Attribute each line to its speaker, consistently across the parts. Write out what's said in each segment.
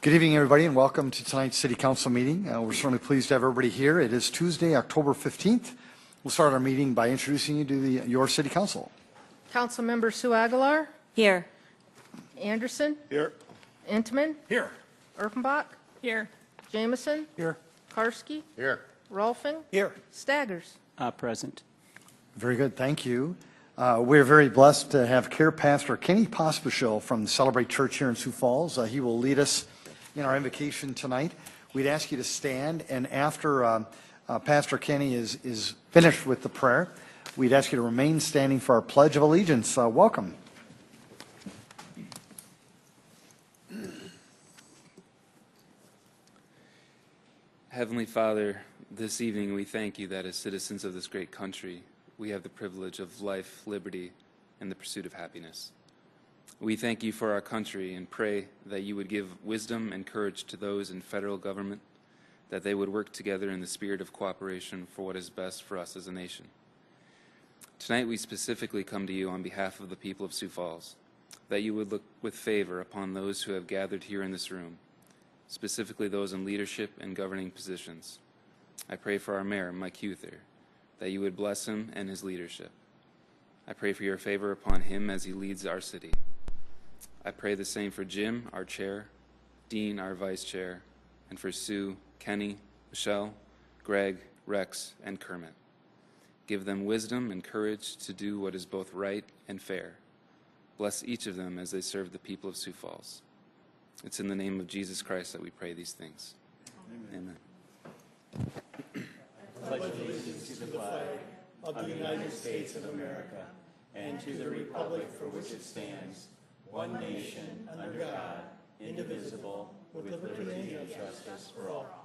Speaker 1: Good evening, everybody, and welcome to tonight's City Council meeting. We're certainly pleased to have everybody here. It is Tuesday, October 15th. We'll start our meeting by introducing you to your City Council.
Speaker 2: Council member Sue Aguilar.
Speaker 3: Here.
Speaker 2: Anderson.
Speaker 4: Here.
Speaker 2: Entman.
Speaker 4: Here.
Speaker 2: Erpenbach.
Speaker 3: Here.
Speaker 2: Jameson.
Speaker 4: Here.
Speaker 2: Karski.
Speaker 4: Here.
Speaker 2: Rolfing.
Speaker 4: Here.
Speaker 2: Staggers.
Speaker 3: Present.
Speaker 1: Very good, thank you. We're very blessed to have Care Pastor Kenny Pospisil from the Celebrate Church here in Sioux Falls. He will lead us in our invocation tonight. We'd ask you to stand, and after Pastor Kenny is finished with the prayer, we'd ask you to remain standing for our Pledge of Allegiance. Welcome.
Speaker 5: Heavenly Father, this evening we thank you that as citizens of this great country, we have the privilege of life, liberty, and the pursuit of happiness. We thank you for our country and pray that you would give wisdom and courage to those in federal government, that they would work together in the spirit of cooperation for what is best for us as a nation. Tonight we specifically come to you on behalf of the people of Sioux Falls, that you would look with favor upon those who have gathered here in this room, specifically those in leadership and governing positions. I pray for our mayor, Mike Huther, that you would bless him and his leadership. I pray for your favor upon him as he leads our city. I pray the same for Jim, our chair, Dean, our vice chair, and for Sue, Kenny, Michelle, Greg, Rex, and Kermit. Give them wisdom and courage to do what is both right and fair. Bless each of them as they serve the people of Sioux Falls. It's in the name of Jesus Christ that we pray these things. Amen.
Speaker 6: I pledge allegiance to the flag of the United States of America and to the republic for which it stands, one nation, under God, indivisible, with liberty and justice for all.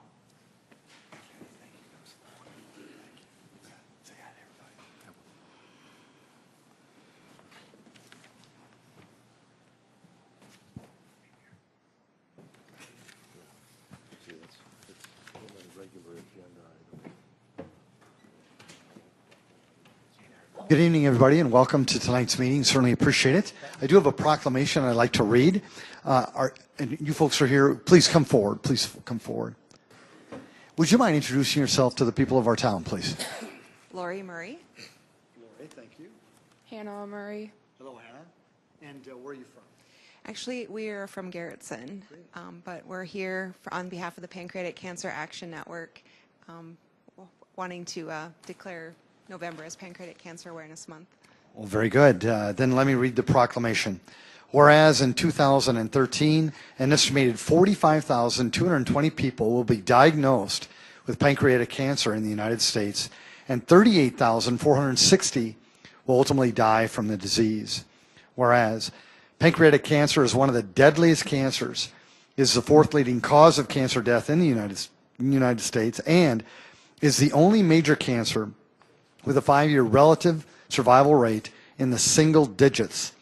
Speaker 1: Good evening, everybody, and welcome to tonight's meeting. Certainly appreciate it. I do have a proclamation I'd like to read. And you folks are here. Please come forward. Please come forward. Would you mind introducing yourself to the people of our town, please?
Speaker 7: Lori Murray.
Speaker 1: Lori, thank you.
Speaker 7: Hannah Murray.
Speaker 1: Hello, Hannah. And where are you from?
Speaker 7: Actually, we are from Garrettson, but we're here on behalf of the Pancreatic Cancer Action Network, wanting to declare November as Pancreatic Cancer Awareness Month.
Speaker 1: Well, very good. Then let me read the proclamation. Whereas in 2013, an estimated 45,220 people will be diagnosed with pancreatic cancer in the United States, and 38,460 will ultimately die from the disease. Whereas pancreatic cancer is one of the deadliest cancers, is the fourth leading cause of cancer death in the United States, and is the only major cancer with a 5-year relative survival rate in the single digits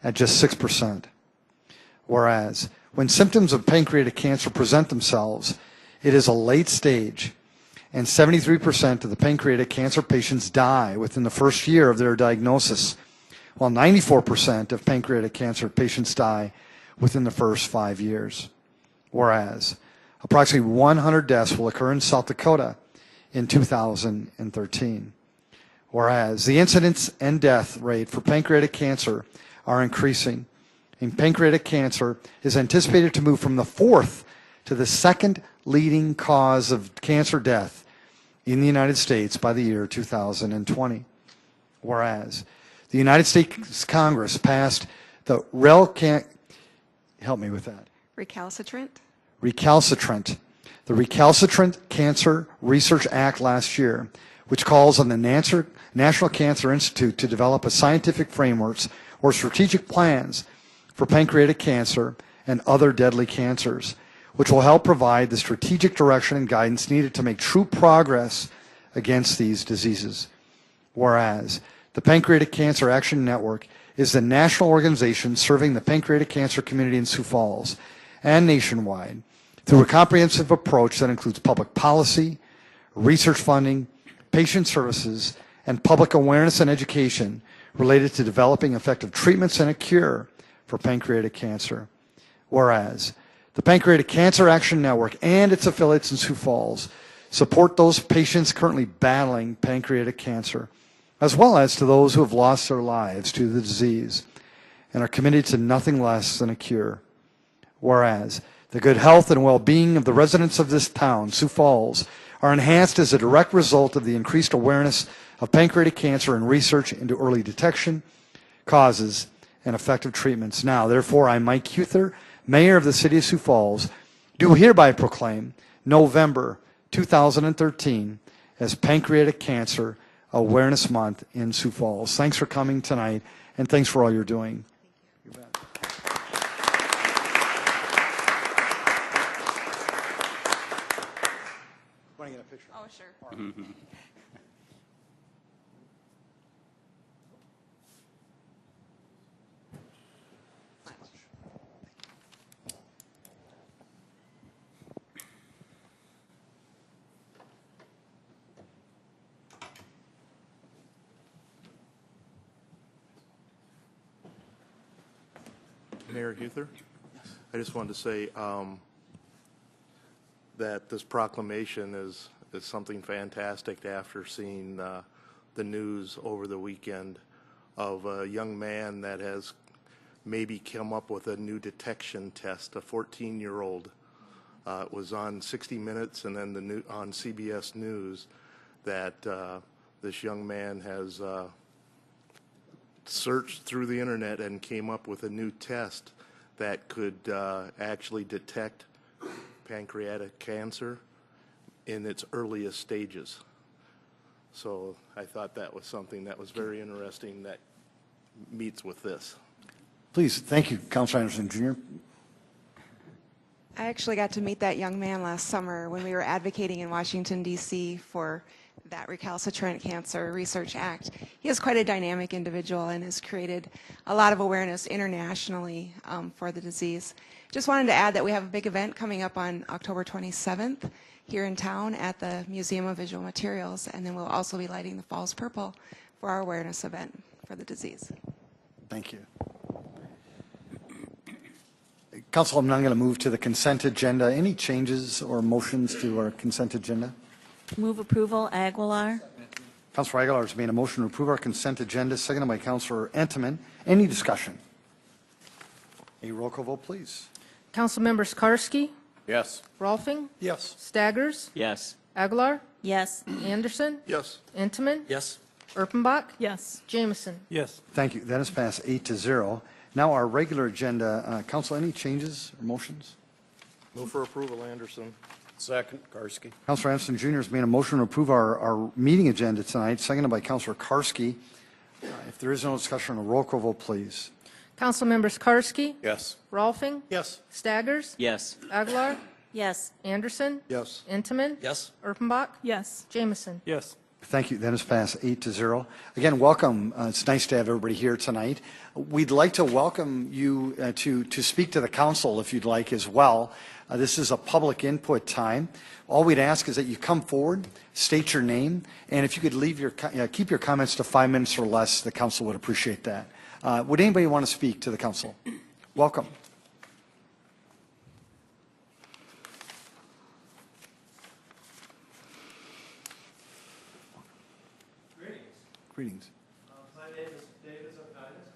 Speaker 1: at just 6%. Whereas, when symptoms of pancreatic cancer present themselves, it is a late stage, and 73% of the pancreatic cancer patients die within the first year of their diagnosis, while 94% of pancreatic cancer patients die within the first 5 years. Whereas, approximately 100 deaths will occur in South Dakota in 2013. Whereas the incidence and death rate for pancreatic cancer are increasing, and pancreatic cancer is anticipated to move from the fourth to the second leading cause of cancer death in the United States by the year 2020. Whereas the United States Congress passed the Recalcitrant Cancer Research Act last year, which calls on the National Cancer Institute to develop a scientific frameworks or strategic plans for pancreatic cancer and other deadly cancers, which will help provide the strategic direction and guidance needed to make true progress against these diseases. Whereas the Pancreatic Cancer Action Network is the national organization serving the pancreatic cancer community in Sioux Falls and nationwide through a comprehensive approach that includes public policy, research funding, patient services, and public awareness and education related to developing effective treatments and a cure for pancreatic cancer. Whereas The Pancreatic Cancer Action Network and its affiliates in Sioux Falls support those patients currently battling pancreatic cancer, as well as to those who have lost their lives to the disease and are committed to nothing less than a cure. Whereas the good health and well-being of the residents of this town, Sioux Falls, are enhanced as a direct result of the increased awareness of pancreatic cancer and research into early detection, causes, and effective treatments. Now, therefore, I, Mike Huther, Mayor of the City of Sioux Falls, do hereby proclaim November 2013 as Pancreatic Cancer Awareness Month in Sioux Falls. Thanks for coming tonight, and thanks for all you're doing. You bet. Want to get a picture?
Speaker 7: Oh, sure.
Speaker 3: Mayor Huther, I just wanted to say that this proclamation is something fantastic after seeing the news over the weekend of a young man that has maybe come up with a new detection test, a 14-year-old. It was on 60 Minutes and then on CBS News that this young man has searched through the internet and came up with a new test that could actually detect pancreatic cancer in its earliest stages. So I thought that was something that was very interesting that meets with this.
Speaker 1: Please, thank you, Councilor Anderson Jr.
Speaker 7: I actually got to meet that young man last summer when we were advocating in Washington, D.C. for that Recalcitrant Cancer Research Act. He is quite a dynamic individual and has created a lot of awareness internationally for the disease. Just wanted to add that we have a big event coming up on October 27th here in town at the Museum of Visual Materials, and then we'll also be lighting the Falls Purple for our awareness event for the disease.
Speaker 1: Thank you. Council, I'm now going to move to the consent agenda. Any changes or motions to our consent agenda?
Speaker 4: Move approval, Aguilar.
Speaker 1: Councilor Aguilar has made a motion to approve our consent agenda, seconded by Councilor Entenmann. Any discussion? A roll call vote, please.
Speaker 2: Councilmembers Karski,
Speaker 6: Yes.
Speaker 2: Rolfing,
Speaker 6: Yes.
Speaker 2: Staggers,
Speaker 6: Yes.
Speaker 2: Aguilar,
Speaker 4: Yes.
Speaker 2: Anderson,
Speaker 3: Yes.
Speaker 2: Entenmann,
Speaker 6: Yes.
Speaker 2: Erpenbach,
Speaker 4: Yes.
Speaker 2: Jameson.
Speaker 6: Yes.
Speaker 1: Thank you. That is passed 8-0. Now our regular agenda. Council, any changes or motions?
Speaker 3: Move for approval, Anderson.
Speaker 6: Second, Karski.
Speaker 1: Councilor Anderson Jr. has made a motion to approve our meeting agenda tonight, seconded by Councilor Karski. If there is no discussion, a roll call vote, please.
Speaker 2: Councilmembers Karski,
Speaker 6: Yes.
Speaker 2: Rolfing,
Speaker 6: Yes.
Speaker 2: Staggers,
Speaker 6: Yes.
Speaker 2: Aguilar,
Speaker 4: Yes.
Speaker 2: Anderson,
Speaker 3: Yes.
Speaker 2: Entenmann,
Speaker 6: Yes.
Speaker 2: Erpenbach,
Speaker 4: Yes.
Speaker 2: Jameson.
Speaker 6: Yes.
Speaker 1: Thank you. That is passed 8-0. Again, welcome. It's nice to have everybody here tonight. We'd like to welcome you to speak to the council if you'd like as well. This is a public input time. All we'd ask is that you come forward, state your name, and if you could keep your comments to 5 minutes or less, the council would appreciate that. Would anybody want to speak to the council? Welcome. Greetings.
Speaker 8: My name is David Zokitis.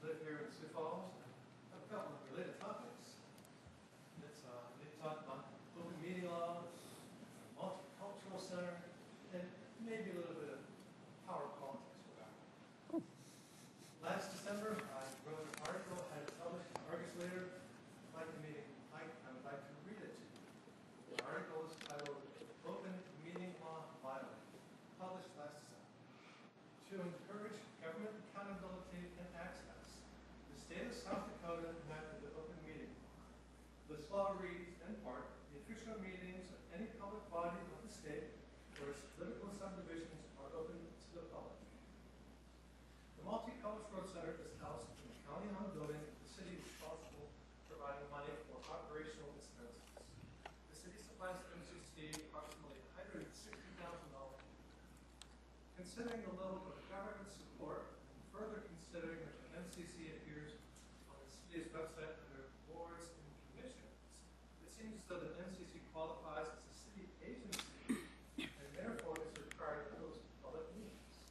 Speaker 8: Live here in Sioux Falls. I have a couple of related topics. We talk about open meeting laws, multicultural center, and maybe a little bit of power politics. Last December, I wrote an article, had it published in Argus Leader. I would like to read it to you. The article is titled "Open Meeting Law Violated," published last December. To encourage government accountability and access, the state of South Dakota enacted the open meeting law. This law reads, in part, the official meetings of any public body of the state or its political subdivisions are open to the public. The Multicultural Center is housed in the county-owned building of the city responsible for providing money for operational expenses. The city supplies MCC approximately $160,000. Considering the level of government support, and further considering that the MCC appears on the city's website under boards and commissions, so that MCC qualifies as a city agency and therefore is required to host public meetings.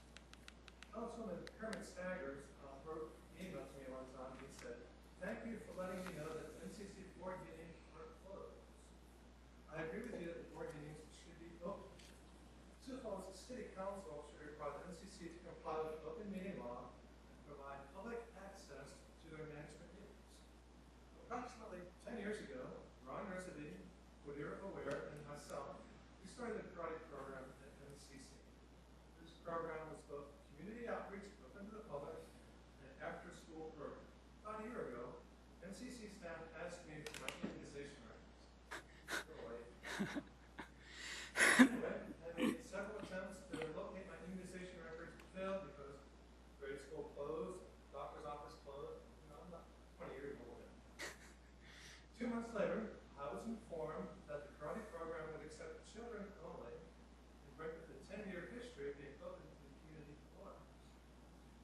Speaker 8: Councilman Kermit Staggers wrote an email to me one time. He said, "Thank you for letting me know that MCC board meetings are closed. I agree with you that the board meetings should be open. Sioux Falls City Council should require the MCC to comply with open meeting law and provide public access to their management meetings." Approximately 10 years ago, Ron Residie, who you're aware, and myself, we started a karate program at MCC. This program was both community outreach open to the public and an after-school program. About a year ago, MCC staff asked me for my immunization records. Anyway, I made several attempts to locate my immunization records, but failed because grade school closed, doctor's office closed. You know, I'm not 20 years old yet. 2 months later, I was informed that the karate program would accept children only and break with the 10-year history of being open to the community before.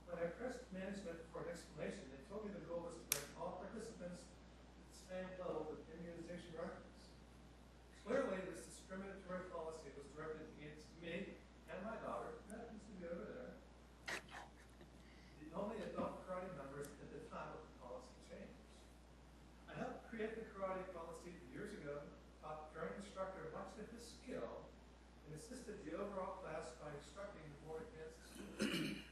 Speaker 8: When I pressed management for an explanation, they told me the goal was to bring all participants to the same level of immunization records. Clearly, this discriminatory policy was directed against me and my daughter, who happens to be over there, the only adult karate members at the time of the policy change. I helped create the karate policy years ago, taught the current instructor much of his skill, and assisted the overall class by instructing the more advanced students.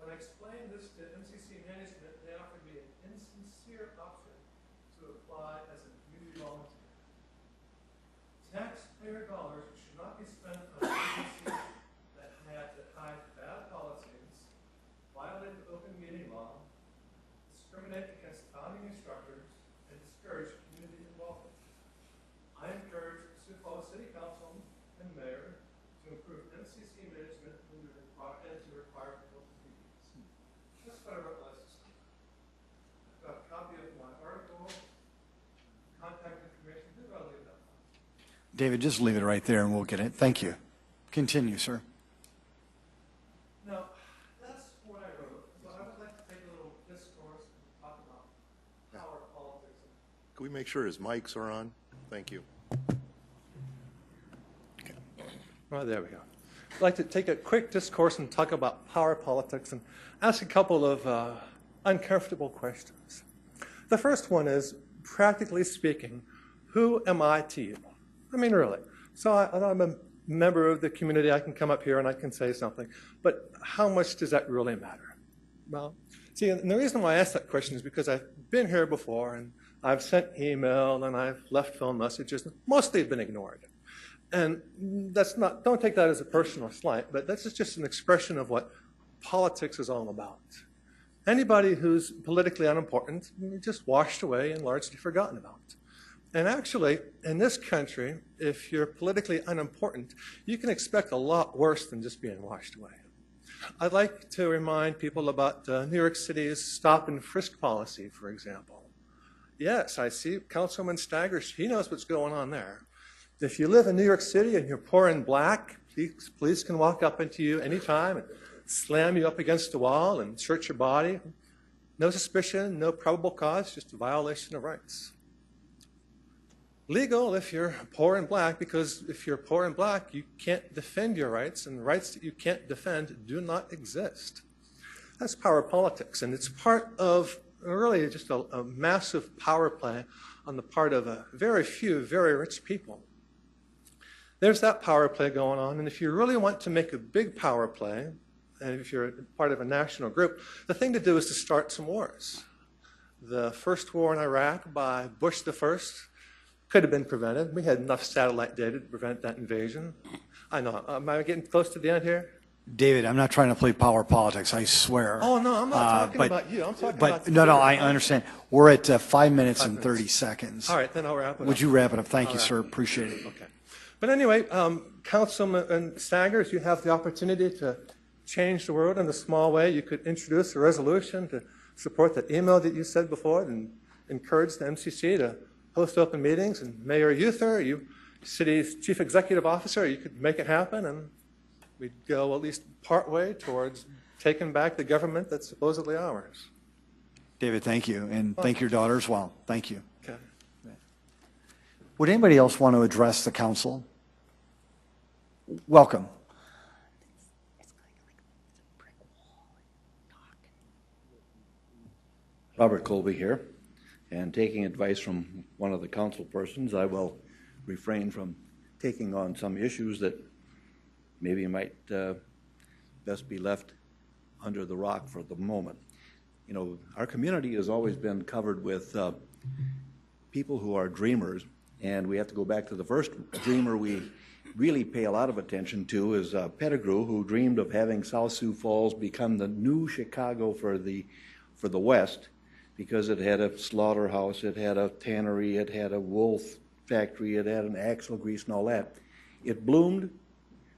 Speaker 8: When I explained this to MCC management, they offered me an insincere option to apply as a community volunteer. Taxpayer dollars should not be spent on agencies that hide bad policies, violate the open meeting law, discriminate against founding instructors, and discourage community involvement. I encourage Sioux Falls City Council and Mayor to improve MCC management and to require open meetings. That's what I wrote last December. I've got a copy of my article, contact information. Who do I leave that on?
Speaker 1: David, just leave it right there and we'll get it. Thank you. Continue, sir.
Speaker 8: Now, that's what I wrote. So I would like to take a little discourse and talk about power politics.
Speaker 3: Can we make sure his mics are on? Thank you.
Speaker 8: Well, there we go. I'd like to take a quick discourse and talk about power politics and ask a couple of uncomfortable questions. The first one is, practically speaking, who am I to you? I mean, really. So I'm a member of the community. I can come up here and I can say something. But how much does that really matter? Well, see, and the reason why I ask that question is because I've been here before and I've sent email and I've left phone messages. Mostly have been ignored. And that's not, don't take that as a personal slight, but that's just an expression of what politics is all about. Anybody who's politically unimportant, just washed away and largely forgotten about. And actually, in this country, if you're politically unimportant, you can expect a lot worse than just being washed away. I'd like to remind people about New York City's stop and frisk policy, for example. Yes, I see Councilman Staggers, he knows what's going on there. If you live in New York City and you're poor and black, police can walk up into you anytime and slam you up against the wall and search your body. No suspicion, no probable cause, just a violation of rights. Legal if you're poor and black, because if you're poor and black, you can't defend your rights, and the rights that you can't defend do not exist. That's power politics, and it's part of really just a massive power play on the part of a very few very rich people. There's that power play going on, and if you really want to make a big power play, and if you're part of a national group, the thing to do is to start some wars. The first war in Iraq by Bush the First could have been prevented. We had enough satellite data to prevent that invasion. I know. Am I getting close to the end here?
Speaker 1: David, I'm not trying to play power politics, I swear.
Speaker 8: Oh, no, I'm not talking about you. I'm talking about the
Speaker 1: no,
Speaker 8: bigger
Speaker 1: I
Speaker 8: picture.
Speaker 1: understand. We're at 5 minutes and 30 seconds.
Speaker 8: All right, then I'll wrap it up.
Speaker 1: Would you wrap it up? Thank you,
Speaker 8: All
Speaker 1: sir.
Speaker 8: right.
Speaker 1: Appreciate it.
Speaker 8: Okay. But anyway, Councilman Staggers, you have the opportunity to change the world in a small way. You could introduce a resolution to support that email that you said before and encourage the MCC to host open meetings. And Mayor Uther, you city's chief executive officer, you could make it happen, and we'd go at least part way towards taking back the government that's supposedly ours.
Speaker 1: David, thank you. And thank your daughter as well. Thank you.
Speaker 8: Okay.
Speaker 1: Would anybody else want to address the council? Welcome.
Speaker 9: Robert Colby here, and taking advice from one of the council persons, I will refrain from taking on some issues that maybe might best be left under the rock for the moment. You know, our community has always been covered with people who are dreamers, and we have to go back to the first dreamer we really pay a lot of attention to is Pettigrew, who dreamed of having South Sioux Falls become the new Chicago for the West, because it had a slaughterhouse, it had a tannery, it had a wool factory, it had an axle grease and all that. It bloomed,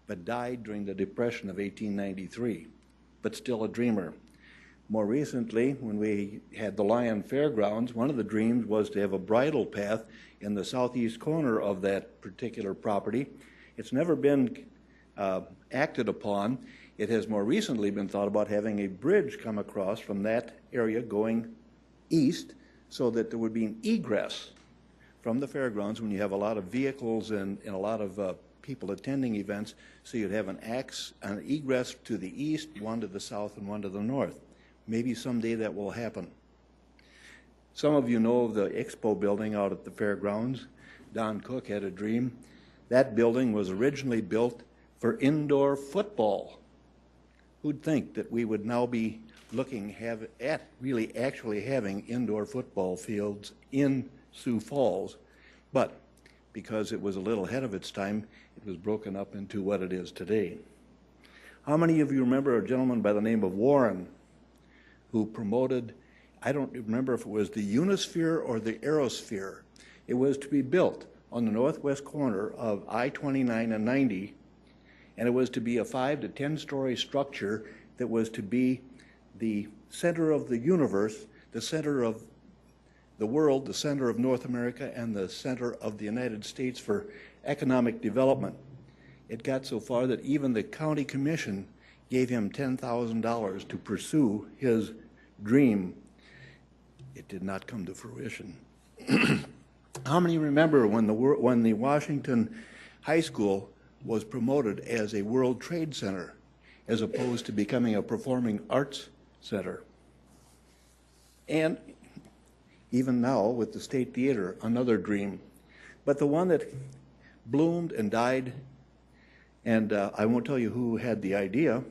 Speaker 9: but died during the Depression of 1893, but still a dreamer. More recently, when we had the Lion Fairgrounds, one of the dreams was to have a bridle path in the southeast corner of that particular property. It's never been acted upon. It has more recently been thought about having a bridge come across from that area going east so that there would be an egress from the fairgrounds when you have a lot of vehicles and a lot of people attending events, so you'd have an egress to the east, one to the south, and one to the north. Maybe someday that will happen. Some of you know of the Expo building out at the fairgrounds. Don Cook had a dream. That building was originally built for indoor football. Who'd think that we would now be looking at really actually having indoor football fields in Sioux Falls, but because it was a little ahead of its time, it was broken up into what it is today. How many of you remember a gentleman by the name of Warren who promoted, I don't remember if it was the Unisphere or the Aerosphere. It was to be built on the northwest corner of I-29 and 90, and it was to be a 5 to 10 story structure that was to be the center of the universe, the center of the world, the center of North America, and the center of the United States for economic development. It got so far that even the county commission gave him $10,000 to pursue his dream. It did not come to fruition. How many remember when the Washington High School was promoted as a World Trade Center as opposed to becoming a performing arts center? And even now with the State Theater, another dream. But the one that bloomed and died, and I won't tell you who had the idea.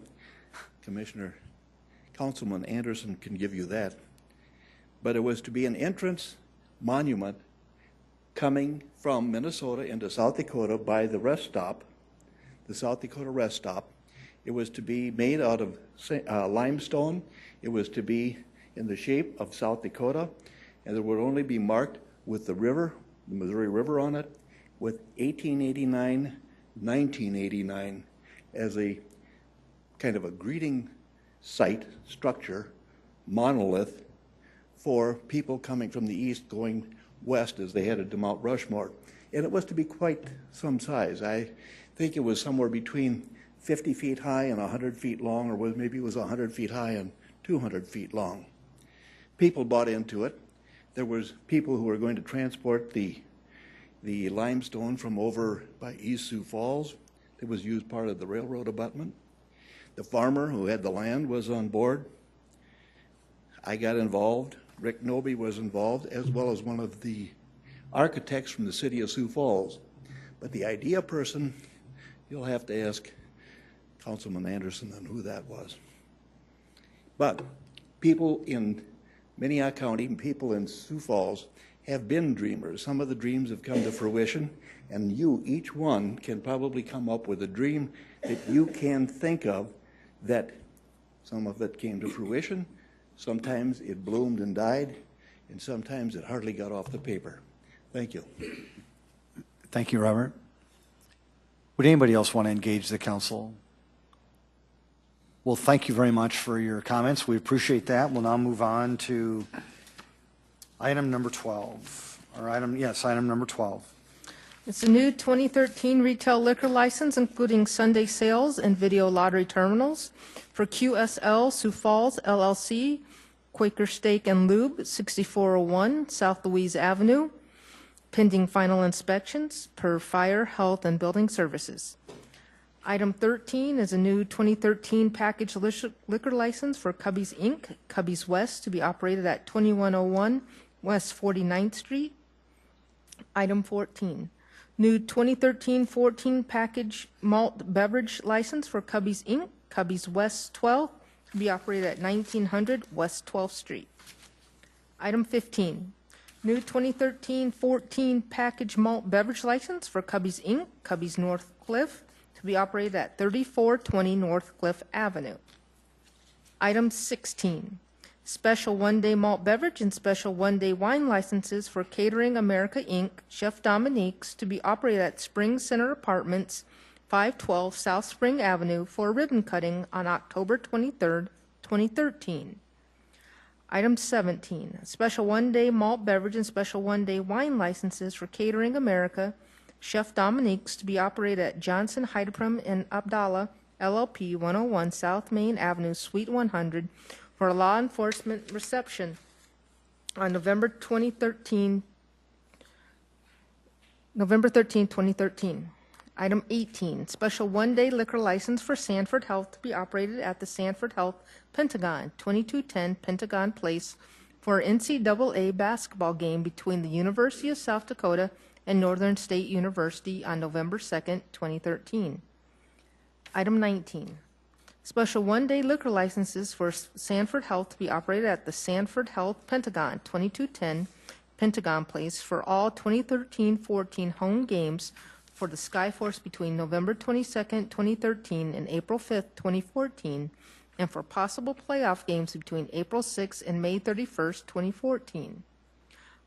Speaker 9: Councilman Anderson can give you that. But it was to be an entrance monument coming from Minnesota into South Dakota by the rest stop, the South Dakota rest stop. It was to be made out of limestone. It was to be in the shape of South Dakota, and it would only be marked with the river, the Missouri River on it, with 1889, 1989 as a kind of a greeting site, structure, monolith for people coming from the east going west as they headed to Mount Rushmore. And it was to be quite some size. I think it was somewhere between 50 feet high and 100 feet long, or maybe it was 100 feet high and 200 feet long. People bought into it. There was people who were going to transport the limestone from over by East Sioux Falls. It was used part of the railroad abutment. The farmer who had the land was on board. I got involved. Rick Noby was involved, as well as one of the architects from the city of Sioux Falls. But the idea person, you'll have to ask Councilman Anderson on who that was. But people in Minnehaha County and people in Sioux Falls have been dreamers. Some of the dreams have come to fruition, and you, each one, can probably come up with a dream that you can think of that some of it came to fruition, sometimes it bloomed and died, and sometimes it hardly got off the paper. Thank you.
Speaker 1: Thank you, Robert. Would anybody else want to engage the council? Well, thank you very much for your comments. We appreciate that. We'll now move on to item number 12, item number 12.
Speaker 2: It's a new 2013 retail liquor license, including Sunday sales and video lottery terminals for QSL Sioux Falls LLC, Quaker Steak and Lube, 6401 South Louise Avenue. pending final inspections per Fire, Health, and Building Services. Item 13 is a new 2013 package liquor license for Cubby's Inc., Cubby's West, to be operated at 2101 West 49th Street. Item 14, new 2013-14 package malt beverage license for Cubby's Inc., Cubby's West 12, to be operated at 1900 West 12th Street. Item 15, new 2013-14 package malt beverage license for Cubby's Inc., Cubby's North Cliff, to be operated at 3420 North Cliff Avenue. Item 16, special one-day malt beverage and special one-day wine licenses for Catering America Inc., Chef Dominique's, to be operated at Spring Center Apartments, 512 South Spring Avenue, for ribbon cutting on October 23rd, 2013. Item 17, special one-day malt beverage and special one-day wine licenses for Catering America, Chef Dominique's, to be operated at Johnson, Heideprum, and Abdallah, LLP, 101 South Main Avenue, Suite 100, for a law enforcement reception on November 13, 2013. Item 18, special one-day liquor license for Sanford Health to be operated at the Sanford Health Pentagon, 2210 Pentagon Place, for an NCAA basketball game between the University of South Dakota and Northern State University on November 2nd, 2013. Item 19, special one-day liquor licenses for Sanford Health to be operated at the Sanford Health Pentagon, 2210 Pentagon Place, for all 2013-14 home games for the Skyforce between November 22nd, 2013 and April 5th, 2014, and for possible playoff games between April 6th and May 31st, 2014.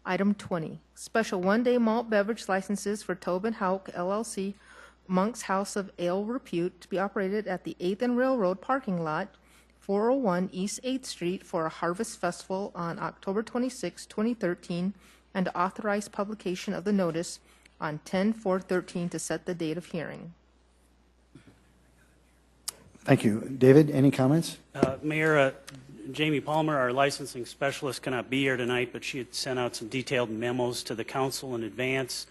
Speaker 2: Item 20, special one-day malt beverage licenses for Tobin Houck, LLC, Monk's House of Ale Repute, to be operated at the 8th and Railroad parking lot, 401 East 8th Street, for a harvest festival on October 26, 2013, and to authorize publication of the notice on 10/4/13 to set the date of hearing.
Speaker 1: Thank you. David, any comments?
Speaker 6: Mayor, Jamie Palmer, our licensing specialist, cannot be here tonight, but she had sent out some detailed memos to the council in advance,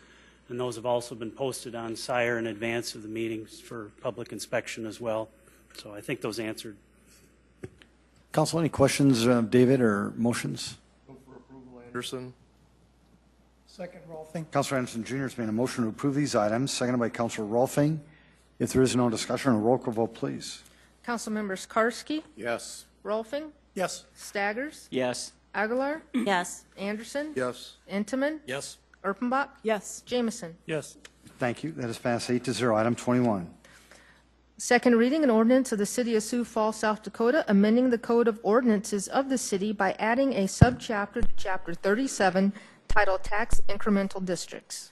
Speaker 6: and those have also been posted on SIRE in advance of the meetings for public inspection as well. So I think those answered.
Speaker 1: Council, any questions, David, or motions?
Speaker 3: Move for approval, Anderson.
Speaker 8: Second, Rolfing.
Speaker 1: Councilor Anderson Jr. has made a motion to approve these items, seconded by Councilor Rolfing. If there is no discussion, a roll call vote, please.
Speaker 2: Council members Karski,
Speaker 3: Yes.
Speaker 2: Rolfing,
Speaker 8: Yes.
Speaker 2: Staggers,
Speaker 6: Yes.
Speaker 2: Aguilar,
Speaker 4: Yes.
Speaker 2: Anderson,
Speaker 3: Yes.
Speaker 2: Intamin,
Speaker 6: Yes.
Speaker 2: Erpenbach,
Speaker 4: Yes.
Speaker 2: Jameson.
Speaker 6: Yes.
Speaker 1: Thank you. That is passed 8-0. Item 21.
Speaker 2: Second reading, an ordinance of the City of Sioux Falls, South Dakota, amending the Code of Ordinances of the city by adding a subchapter to Chapter 37 titled Tax Incremental Districts.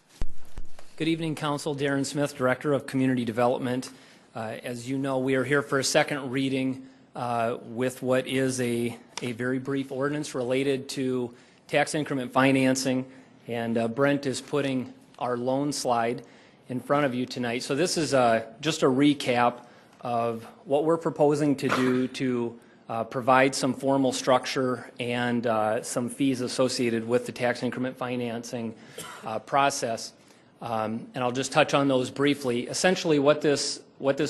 Speaker 10: Good evening, Council. Darren Smith, Director of Community Development. As you know, we are here for a second reading with what is a very brief ordinance related to tax increment financing, and Brent is putting our loan slide in front of you tonight. So this is just a recap of what we're proposing to do to provide some formal structure and some fees associated with the tax increment financing process. And I'll just touch on those briefly. Essentially what this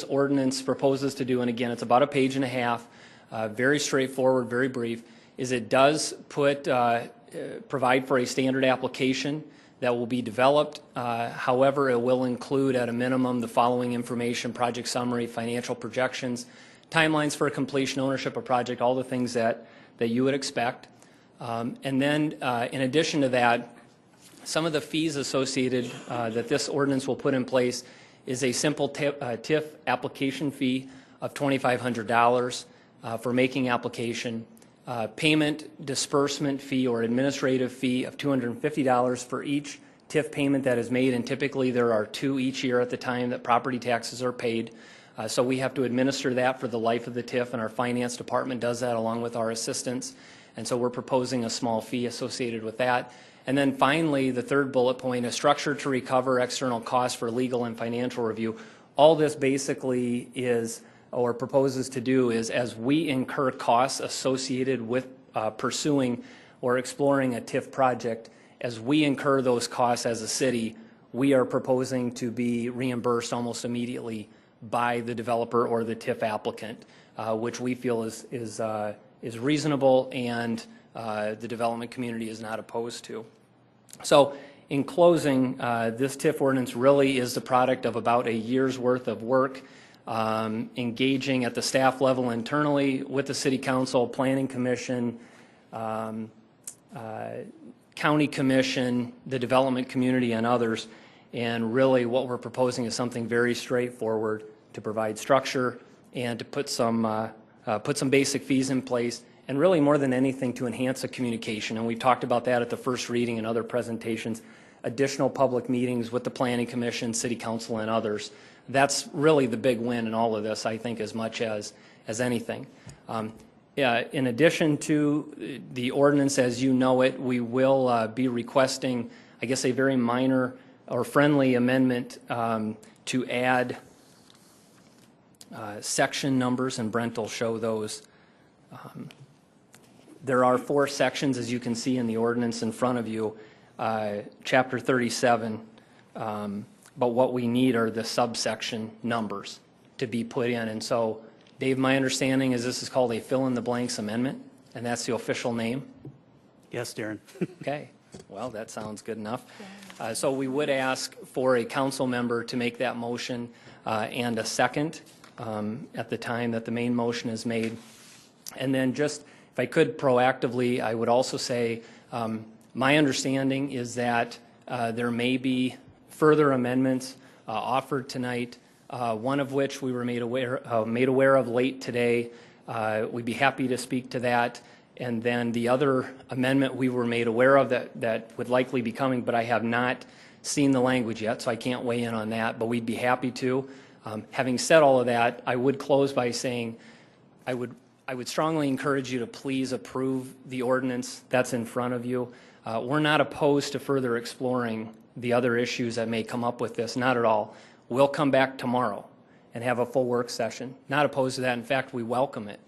Speaker 10: ordinance proposes to do, and again, it's about a page and a half, very straightforward, very brief, is it does provide for a standard application that will be developed. However, it will include at a minimum the following information: project summary, financial projections, timelines for completion, ownership of project, all the things that you would expect. And then in addition to that, some of the fees associated that this ordinance will put in place is a simple TIF application fee of $2,500 for making application, payment disbursement fee or administrative fee of $250 for each TIF payment that is made, and typically there are two each year at the time that property taxes are paid. So we have to administer that for the life of the TIF, and our finance department does that along with our assistants. And so we're proposing a small fee associated with that. And then finally, the third bullet point, a structure to recover external costs for legal and financial review. All this basically is, or proposes to do, is as we incur costs associated with pursuing or exploring a TIF project as we incur those costs as a city, we are proposing to be reimbursed almost immediately by the developer or the TIF applicant, which we feel is reasonable and the development community is not opposed to. So in closing, this TIF ordinance really is the product of about a year's worth of work, engaging at the staff level internally with the City Council, Planning Commission, County Commission, the development community, and others. And really what we're proposing is something very straightforward to provide structure and to put some basic fees in place, and really more than anything to enhance the communication. And we talked about that at the first reading and other presentations, additional public meetings with the Planning Commission, City Council, and others. That's really the big win in all of this, I think, as much as anything. In addition to the ordinance as you know it, we will be requesting, I guess, a very minor or friendly amendment to add section numbers, and Brent will show those. There are 4 sections, as you can see in the ordinance in front of you, Chapter 37, but what we need are the subsection numbers to be put in. And so, Dave, my understanding is this is called a fill-in-the-blanks amendment, and that's the official name?
Speaker 6: Yes, Darren.
Speaker 10: Okay. Well, that sounds good enough. So we would ask for a council member to make that motion and a second at the time that the main motion is made. And then just, if I could proactively, I would also say my understanding is that there may be further amendments offered tonight, one of which we were made aware of late today. We'd be happy to speak to that. And then the other amendment we were made aware of that would likely be coming, but I have not seen the language yet, so I can't weigh in on that, but we'd be happy to. Having said all of that, I would close by saying I would strongly encourage you to please approve the ordinance that's in front of you. We're not opposed to further exploring the other issues that may come up with this, not at all. We'll come back tomorrow and have a full work session. Not opposed to that. In fact, we welcome it.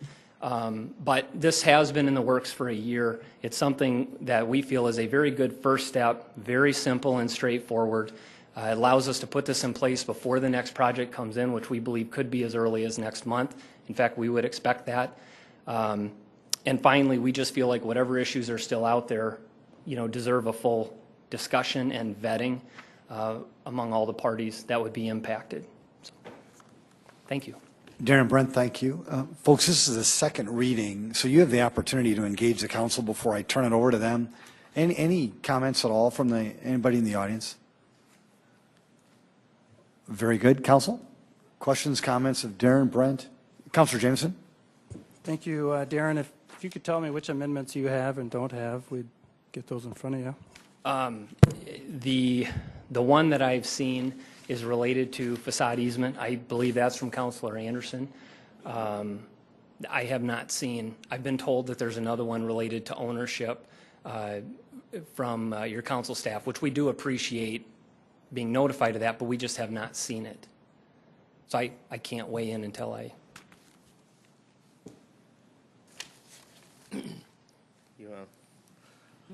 Speaker 10: But this has been in the works for a year. It's something that we feel is a very good first step, very simple and straightforward. It allows us to put this in place before the next project comes in, which we believe could be as early as next month. In fact, we would expect that. And finally, we just feel like whatever issues are still out there, deserve a full discussion and vetting among all the parties that would be impacted. So, thank you.
Speaker 1: Darren, Brent, thank you. Folks, this is the second reading, so you have the opportunity to engage the council before I turn it over to them. Any comments at all from anybody in the audience? Very good. Council? Questions, comments of Darren, Brent? Councilor Jameson?
Speaker 6: Thank you, Darren. If you could tell me which amendments you have and don't have, we'd get those in front of you.
Speaker 10: The one that I've seen is related to facade easement. I believe that's from Councilor Anderson. I have not seen, I've been told that there's another one related to ownership from your council staff, which we do appreciate being notified of that, but we just have not seen it. So I can't weigh in until I...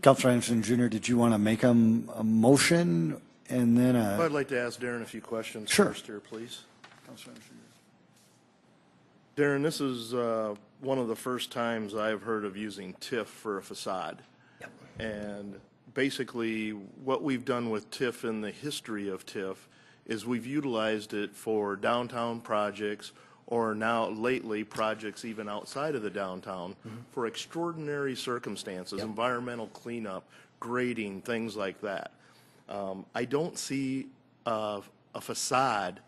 Speaker 1: Councilor Anderson Jr., did you want to make a motion and then
Speaker 3: I'd like to ask Darren a few questions first here, please. Darren, this is one of the first times I've heard of using TIF for a facade.
Speaker 10: Yep.
Speaker 3: And basically what we've done with TIF in the history of TIF is we've utilized it for downtown projects, or now lately projects even outside of the downtown for extraordinary circumstances, environmental cleanup, grading, things like that. I don't see a facade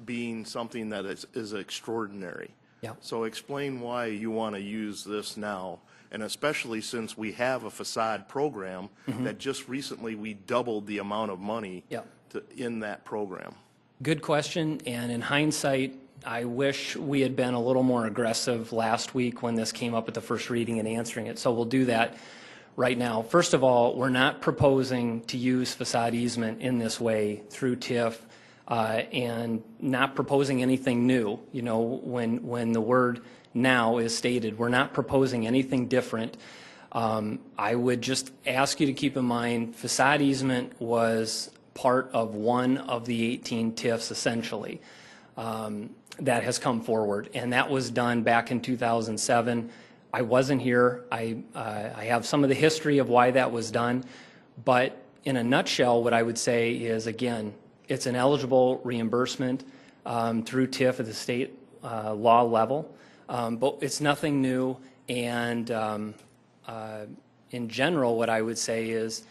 Speaker 3: being something that is extraordinary.
Speaker 10: Yeah.
Speaker 3: So explain why you want to use this now, and especially since we have a facade program that just recently we doubled the amount of money in that program.
Speaker 10: Good question, and in hindsight, I wish we had been a little more aggressive last week when this came up at the first reading and answering it, so we'll do that right now. First of all, we're not proposing to use facade easement in this way through TIF and not proposing anything new. You know, when the word now is stated, we're not proposing anything different. I would just ask you to keep in mind facade easement was part of one of the 18 TIFs essentially that has come forward, and that was done back in 2007. I wasn't here. I have some of the history of why that was done, but in a nutshell, what I would say is, again, it's an eligible reimbursement through TIF at the state law level, but it's nothing new. And in general, what I would say is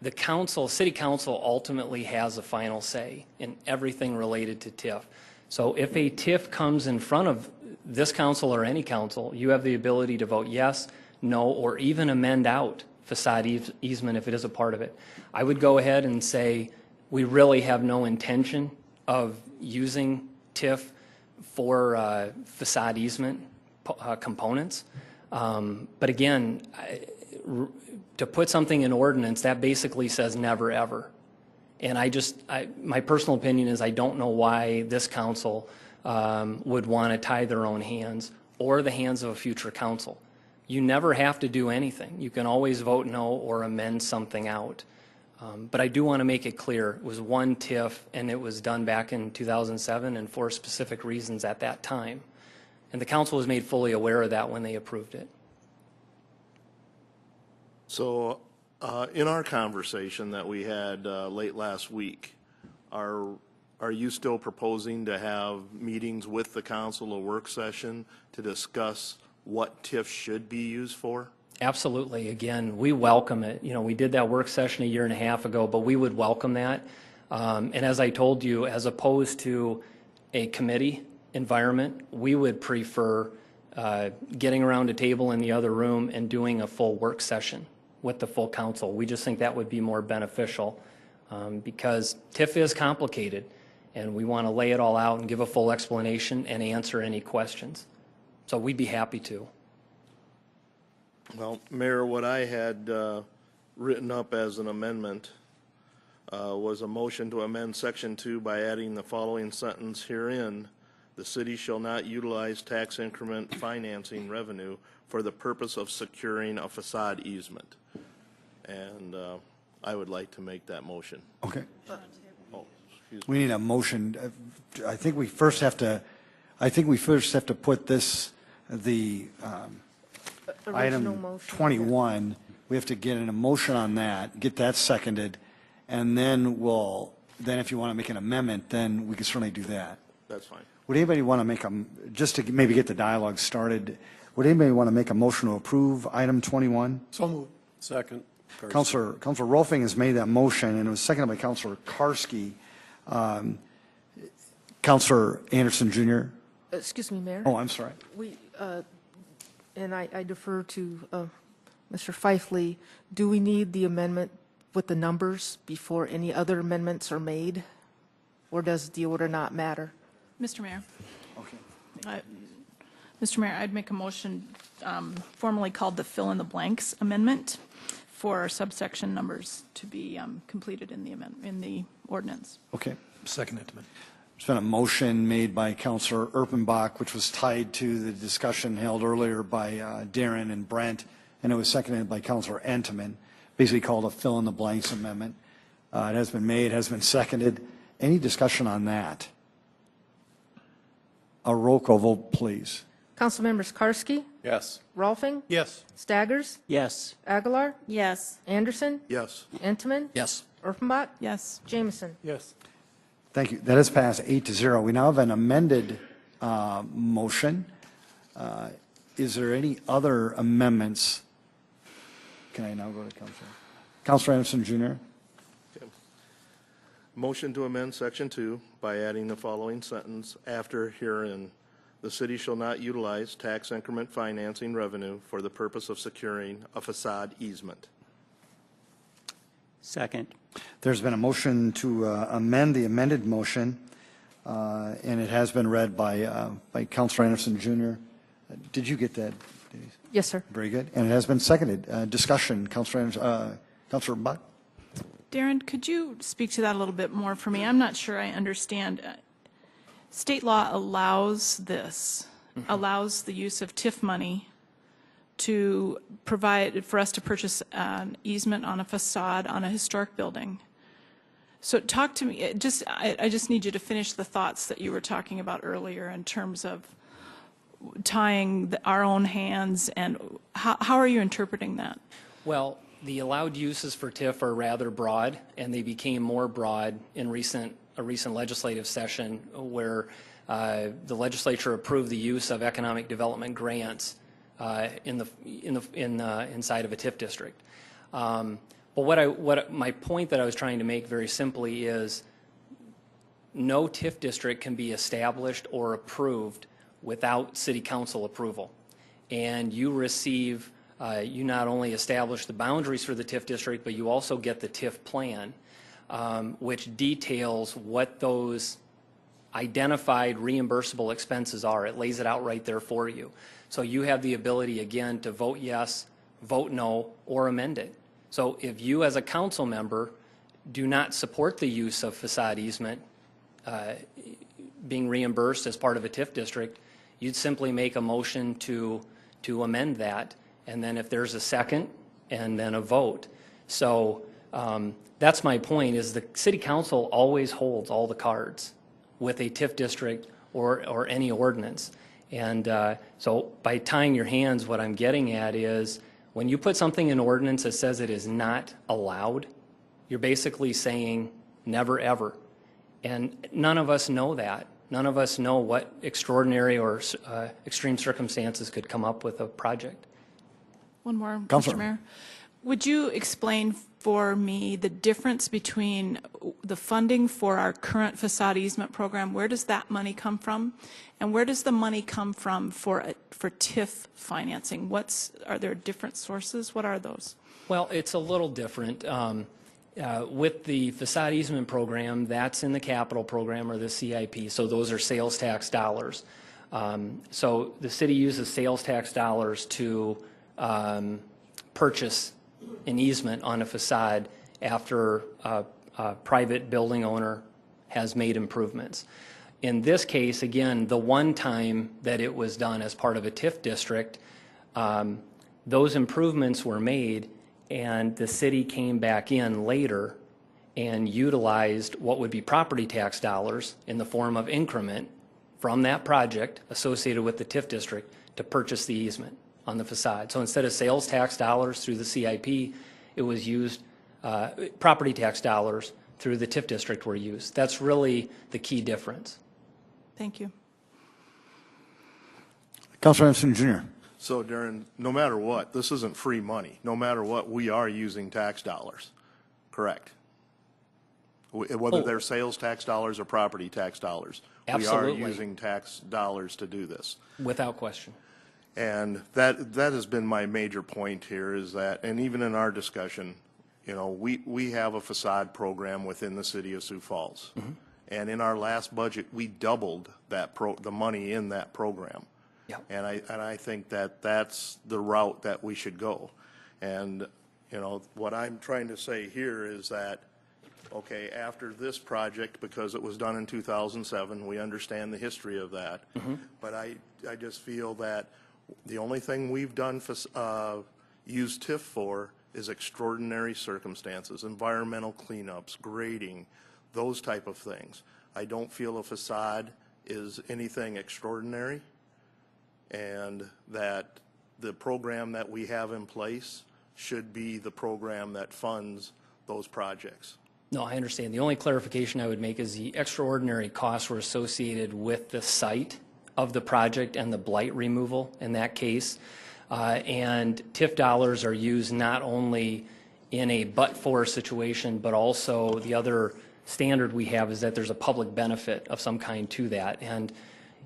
Speaker 10: the council, city council, ultimately has a final say in everything related to TIF. So if a TIF comes in front of this council or any council, you have the ability to vote yes, no, or even amend out facade easement if it is a part of it. I would go ahead and say we really have no intention of using TIF for facade easement components. But again, to put something in ordinance, that basically says never ever. And my personal opinion is I don't know why this council would want to tie their own hands or the hands of a future council. You never have to do anything. You can always vote no or amend something out. But I do want to make it clear, it was one TIF and it was done back in 2007 and for specific reasons at that time. And the council was made fully aware of that when they approved it.
Speaker 3: So in our conversation that we had late last week, are you still proposing to have meetings with the council, a work session to discuss what TIF should be used for?
Speaker 10: Absolutely. Again, we welcome it. You know, we did that work session a year and a half ago, but we would welcome that. And as I told you, as opposed to a committee environment, we would prefer getting around a table in the other room and doing a full work session with the full council. We just think that would be more beneficial because TIF is complicated and we want to lay it all out and give a full explanation and answer any questions. So we'd be happy to.
Speaker 3: Well, Mayor, what I had written up as an amendment was a motion to amend Section 2 by adding the following sentence herein: the city shall not utilize tax increment financing revenue for the purpose of securing a facade easement. And I would like to make that motion.
Speaker 1: Okay.
Speaker 3: Oh, excuse me.
Speaker 1: We need a motion. I think we first have to put this, the
Speaker 2: Original
Speaker 1: item
Speaker 2: motion.
Speaker 1: 21, we have to get an emotion on that, get that seconded, and then then if you want to make an amendment, then we can certainly do that.
Speaker 3: That's fine.
Speaker 1: Would anybody want to make just to maybe get the dialogue started, would anybody want to make a motion to approve item 21?
Speaker 6: So moved. Second.
Speaker 1: Councilor Rolfing has made that motion, and it was seconded by Councilor Karski. Councilor Anderson Jr.
Speaker 2: Excuse me, Mayor.
Speaker 1: Oh, I'm sorry.
Speaker 2: And I defer to Mr. Fifley. Do we need the amendment with the numbers before any other amendments are made? Or does the order not matter?
Speaker 11: Mr. Mayor.
Speaker 1: Okay.
Speaker 11: Mr. Mayor, I'd make a motion formally called the fill in the blanks amendment for subsection numbers to be completed in the ordinance.
Speaker 1: Okay.
Speaker 6: Second amendment.
Speaker 1: There's been a motion made by Councilor Erpenbach, which was tied to the discussion held earlier by Darren and Brent, and it was seconded by Councilor Entenman, basically called a fill-in-the-blanks amendment. It has been made, has been seconded. Any discussion on that? A roll call vote, please.
Speaker 2: Councilmembers Karski,
Speaker 6: Yes.
Speaker 2: Rolfing,
Speaker 6: Yes.
Speaker 2: Staggers,
Speaker 6: Yes.
Speaker 2: Aguilar,
Speaker 4: Yes.
Speaker 2: Anderson,
Speaker 3: Yes.
Speaker 2: Entman,
Speaker 6: Yes.
Speaker 2: Erfenbach,
Speaker 11: Yes.
Speaker 2: Jameson.
Speaker 6: Yes.
Speaker 1: Thank you. That has passed 8-0. We now have an amended motion. Is there any other amendments? Can I now go to Councilor? Councilor Anderson Jr.?
Speaker 3: Motion to amend Section 2 by adding the following sentence after herein: the city shall not utilize tax increment financing revenue for the purpose of securing a facade easement.
Speaker 6: Second.
Speaker 1: There's been a motion to amend the amended motion, and it has been read by Councilor Anderson Jr. Did you get that, Denise?
Speaker 2: Yes, sir.
Speaker 1: Very good. And it has been seconded. Discussion, Councilor Buck?
Speaker 11: Darren, could you speak to that a little bit more for me? I'm not sure I understand. State law allows this, allows the use of TIF money to provide, for us to purchase an easement on a facade on a historic building. So talk to me, I just need you to finish the thoughts that you were talking about earlier in terms of tying our own hands, and how are you interpreting that?
Speaker 10: Well, the allowed uses for TIF are rather broad, and they became more broad in a recent legislative session where the legislature approved the use of economic development grants inside of a TIF district. But my point that I was trying to make very simply is no TIF district can be established or approved without city council approval. And you receive, you not only establish the boundaries for the TIF district, but you also get the TIF plan, which details what those identified reimbursable expenses are. It lays it out right there for you. So you have the ability, again, to vote yes, vote no, or amend it. So if you as a council member do not support the use of facade easement being reimbursed as part of a TIF district, you'd simply make a motion to amend that, and then if there's a second, and then a vote. So that's my point, is the city council always holds all the cards with a TIF district or any ordinance. And so by tying your hands, what I'm getting at is when you put something in ordinance that says it is not allowed, you're basically saying never ever. And none of us know that. None of us know what extraordinary or extreme circumstances could come up with a project.
Speaker 11: One more,
Speaker 1: Councilor.
Speaker 11: Mr. Mayor. Would you explain for me the difference between the funding for our current facade easement program? Where does that money come from? And where does the money come from for TIF financing? Are there different sources? What are those?
Speaker 10: Well, it's a little different. With the facade easement program, that's in the capital program or the CIP, so those are sales tax dollars. So the city uses sales tax dollars to purchase an easement on a facade after a private building owner has made improvements. In this case, again, the one time that it was done as part of a TIF district, those improvements were made, and the city came back in later and utilized what would be property tax dollars in the form of increment from that project associated with the TIF district to purchase the easement on the facade. So instead of sales tax dollars through the CIP, it was used, property tax dollars through the TIF district were used. That's really the key difference.
Speaker 11: Thank you.
Speaker 1: Councilor Anderson Jr.
Speaker 3: So Darren, no matter what, this isn't free money. No matter what, we are using tax dollars, correct? Whether they're sales tax dollars or property tax dollars.
Speaker 10: Absolutely.
Speaker 3: We are using tax dollars to do this.
Speaker 10: Without question.
Speaker 3: And that has been my major point here, is that, and even in our discussion, you know, we have a facade program within the city of Sioux Falls. Mm-hmm. And in our last budget, we doubled the money in that program.
Speaker 10: Yep.
Speaker 3: And I think that that's the route that we should go. And, you know, what I'm trying to say here is that, okay, after this project, because it was done in 2007, we understand the history of that. Mm-hmm. But I just feel that the only thing we've done used TIF for is extraordinary circumstances, environmental cleanups, grading, those type of things. I don't feel a facade is anything extraordinary, and that the program that we have in place should be the program that funds those projects.
Speaker 10: No, I understand. The only clarification I would make is the extraordinary costs were associated with the site of the project and the blight removal in that case. And TIF dollars are used not only in a but-for situation, but also the other standard we have is that there's a public benefit of some kind to that. And,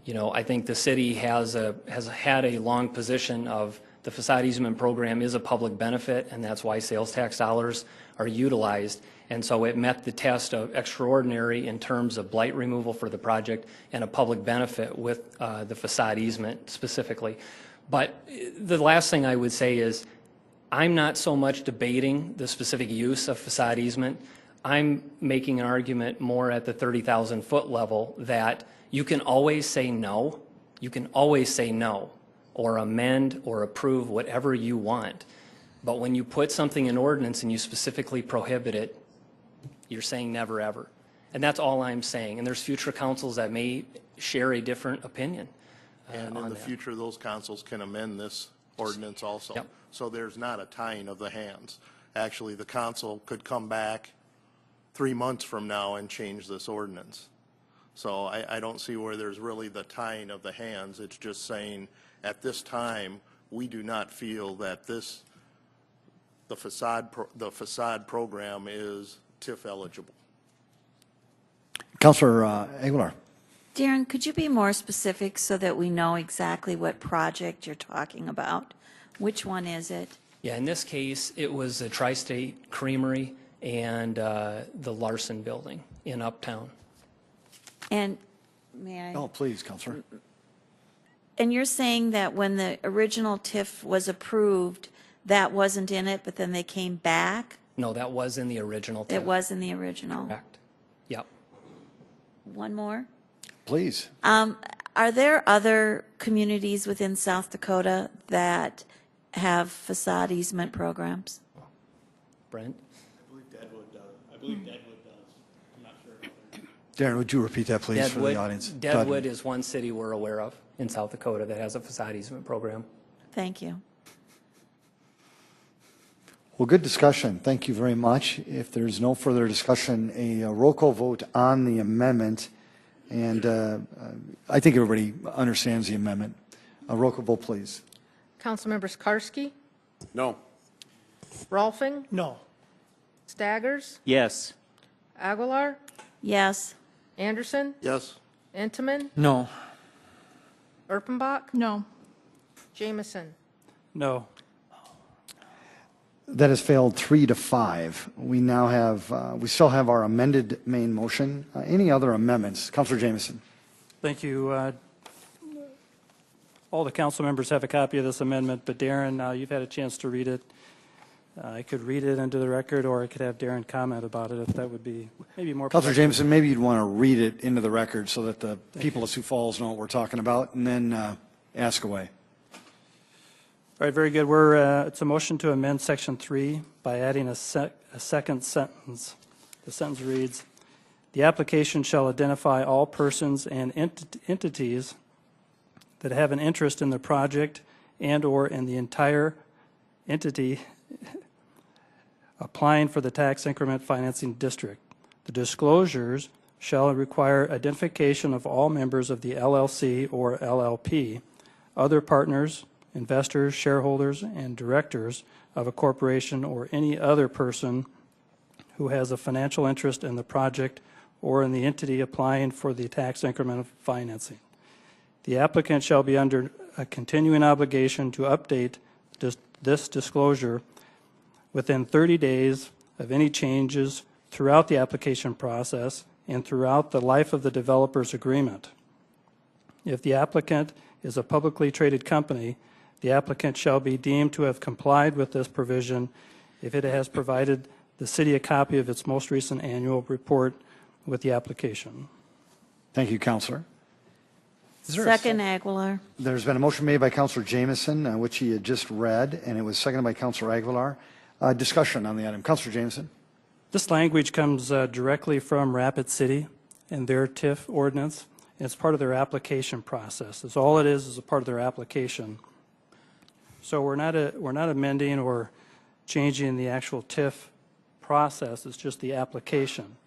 Speaker 10: you know, I think the city has had a long position of the facade easement program is a public benefit, and that's why sales tax dollars are utilized. And so it met the test of extraordinary in terms of blight removal for the project and a public benefit with the facade easement specifically. But the last thing I would say is I'm not so much debating the specific use of facade easement. I'm making an argument more at the 30,000 foot level that you can always say no. You can always say no. or amend or approve whatever you want. But when you put something in ordinance and you specifically prohibit it, you're saying never ever. And that's all I'm saying. And there's future councils that may share a different opinion.
Speaker 3: And in the future, those councils can amend this ordinance also.
Speaker 10: Yep.
Speaker 3: So there's not a tying of the hands. Actually, the council could come back 3 months from now and change this ordinance. So I don't see where there's really the tying of the hands. It's just saying, at this time, we do not feel that the facade program is TIF eligible.
Speaker 1: Councilor Aguilar.
Speaker 4: Darren, could you be more specific so that we know exactly what project you're talking about? Which one is it?
Speaker 10: Yeah, in this case, it was the Tri-State Creamery and the Larson Building in Uptown.
Speaker 4: And may I?
Speaker 1: Oh, please, Councilor.
Speaker 4: And you're saying that when the original TIF was approved, that wasn't in it, but then they came back?
Speaker 10: No, that was in the original.
Speaker 4: It was in the original.
Speaker 10: Correct. Yep.
Speaker 4: One more?
Speaker 1: Please.
Speaker 4: Are there other communities within South Dakota that have facade easement programs?
Speaker 10: Brent?
Speaker 6: I believe Deadwood does. I'm not sure.
Speaker 1: Darren, would you repeat that, please, for the audience?
Speaker 10: Deadwood is one city we're aware of in South Dakota that has a facade easement program.
Speaker 4: Thank you.
Speaker 1: Well, good discussion. Thank you very much. If there's no further discussion, a roll call vote on the amendment. And I think everybody understands the amendment. A roll call vote, please.
Speaker 2: Councilmembers Karski,
Speaker 3: No.
Speaker 2: Rolfing,
Speaker 6: No.
Speaker 2: Staggers,
Speaker 12: Yes.
Speaker 2: Aguilar,
Speaker 4: Yes.
Speaker 2: Anderson,
Speaker 3: Yes.
Speaker 2: Intamin,
Speaker 12: No.
Speaker 2: Erpenbach,
Speaker 11: No.
Speaker 2: Jameson.
Speaker 6: No.
Speaker 1: That has failed 3-5. We now have, we still have our amended main motion. Any other amendments? Councilor Jameson.
Speaker 6: Thank you. All the council members have a copy of this amendment, but Darren, you've had a chance to read it. I could read it into the record, or I could have Darren comment about it if that would be maybe more.
Speaker 1: Councilor Jameson, maybe you'd want to read it into the record so that the people of Sioux Falls know what we're talking about, and then ask away.
Speaker 6: All right, very good. It's a motion to amend Section 3 by adding a second sentence. The sentence reads, "The application shall identify all persons and entities that have an interest in the project and/or in the entire entity applying for the tax increment financing district. The disclosures shall require identification of all members of the LLC or LLP, other partners, investors, shareholders, and directors of a corporation or any other person who has a financial interest in the project or in the entity applying for the tax increment of financing. The applicant shall be under a continuing obligation to update this disclosure within 30 days of any changes throughout the application process and throughout the life of the developer's agreement. If the applicant is a publicly traded company, the applicant shall be deemed to have complied with this provision if it has provided the city a copy of its most recent annual report with the application."
Speaker 1: Thank you, Councilor.
Speaker 4: Second, Aguilar.
Speaker 1: There's been a motion made by Councilor Jameson, which he had just read, and it was seconded by Councilor Aguilar. Discussion on the item. Councilor Jameson.
Speaker 6: This language comes directly from Rapid City and their TIF ordinance. It's part of their application process. It's all it is a part of their application. So we're not amending or changing the actual TIF process. It's just the application.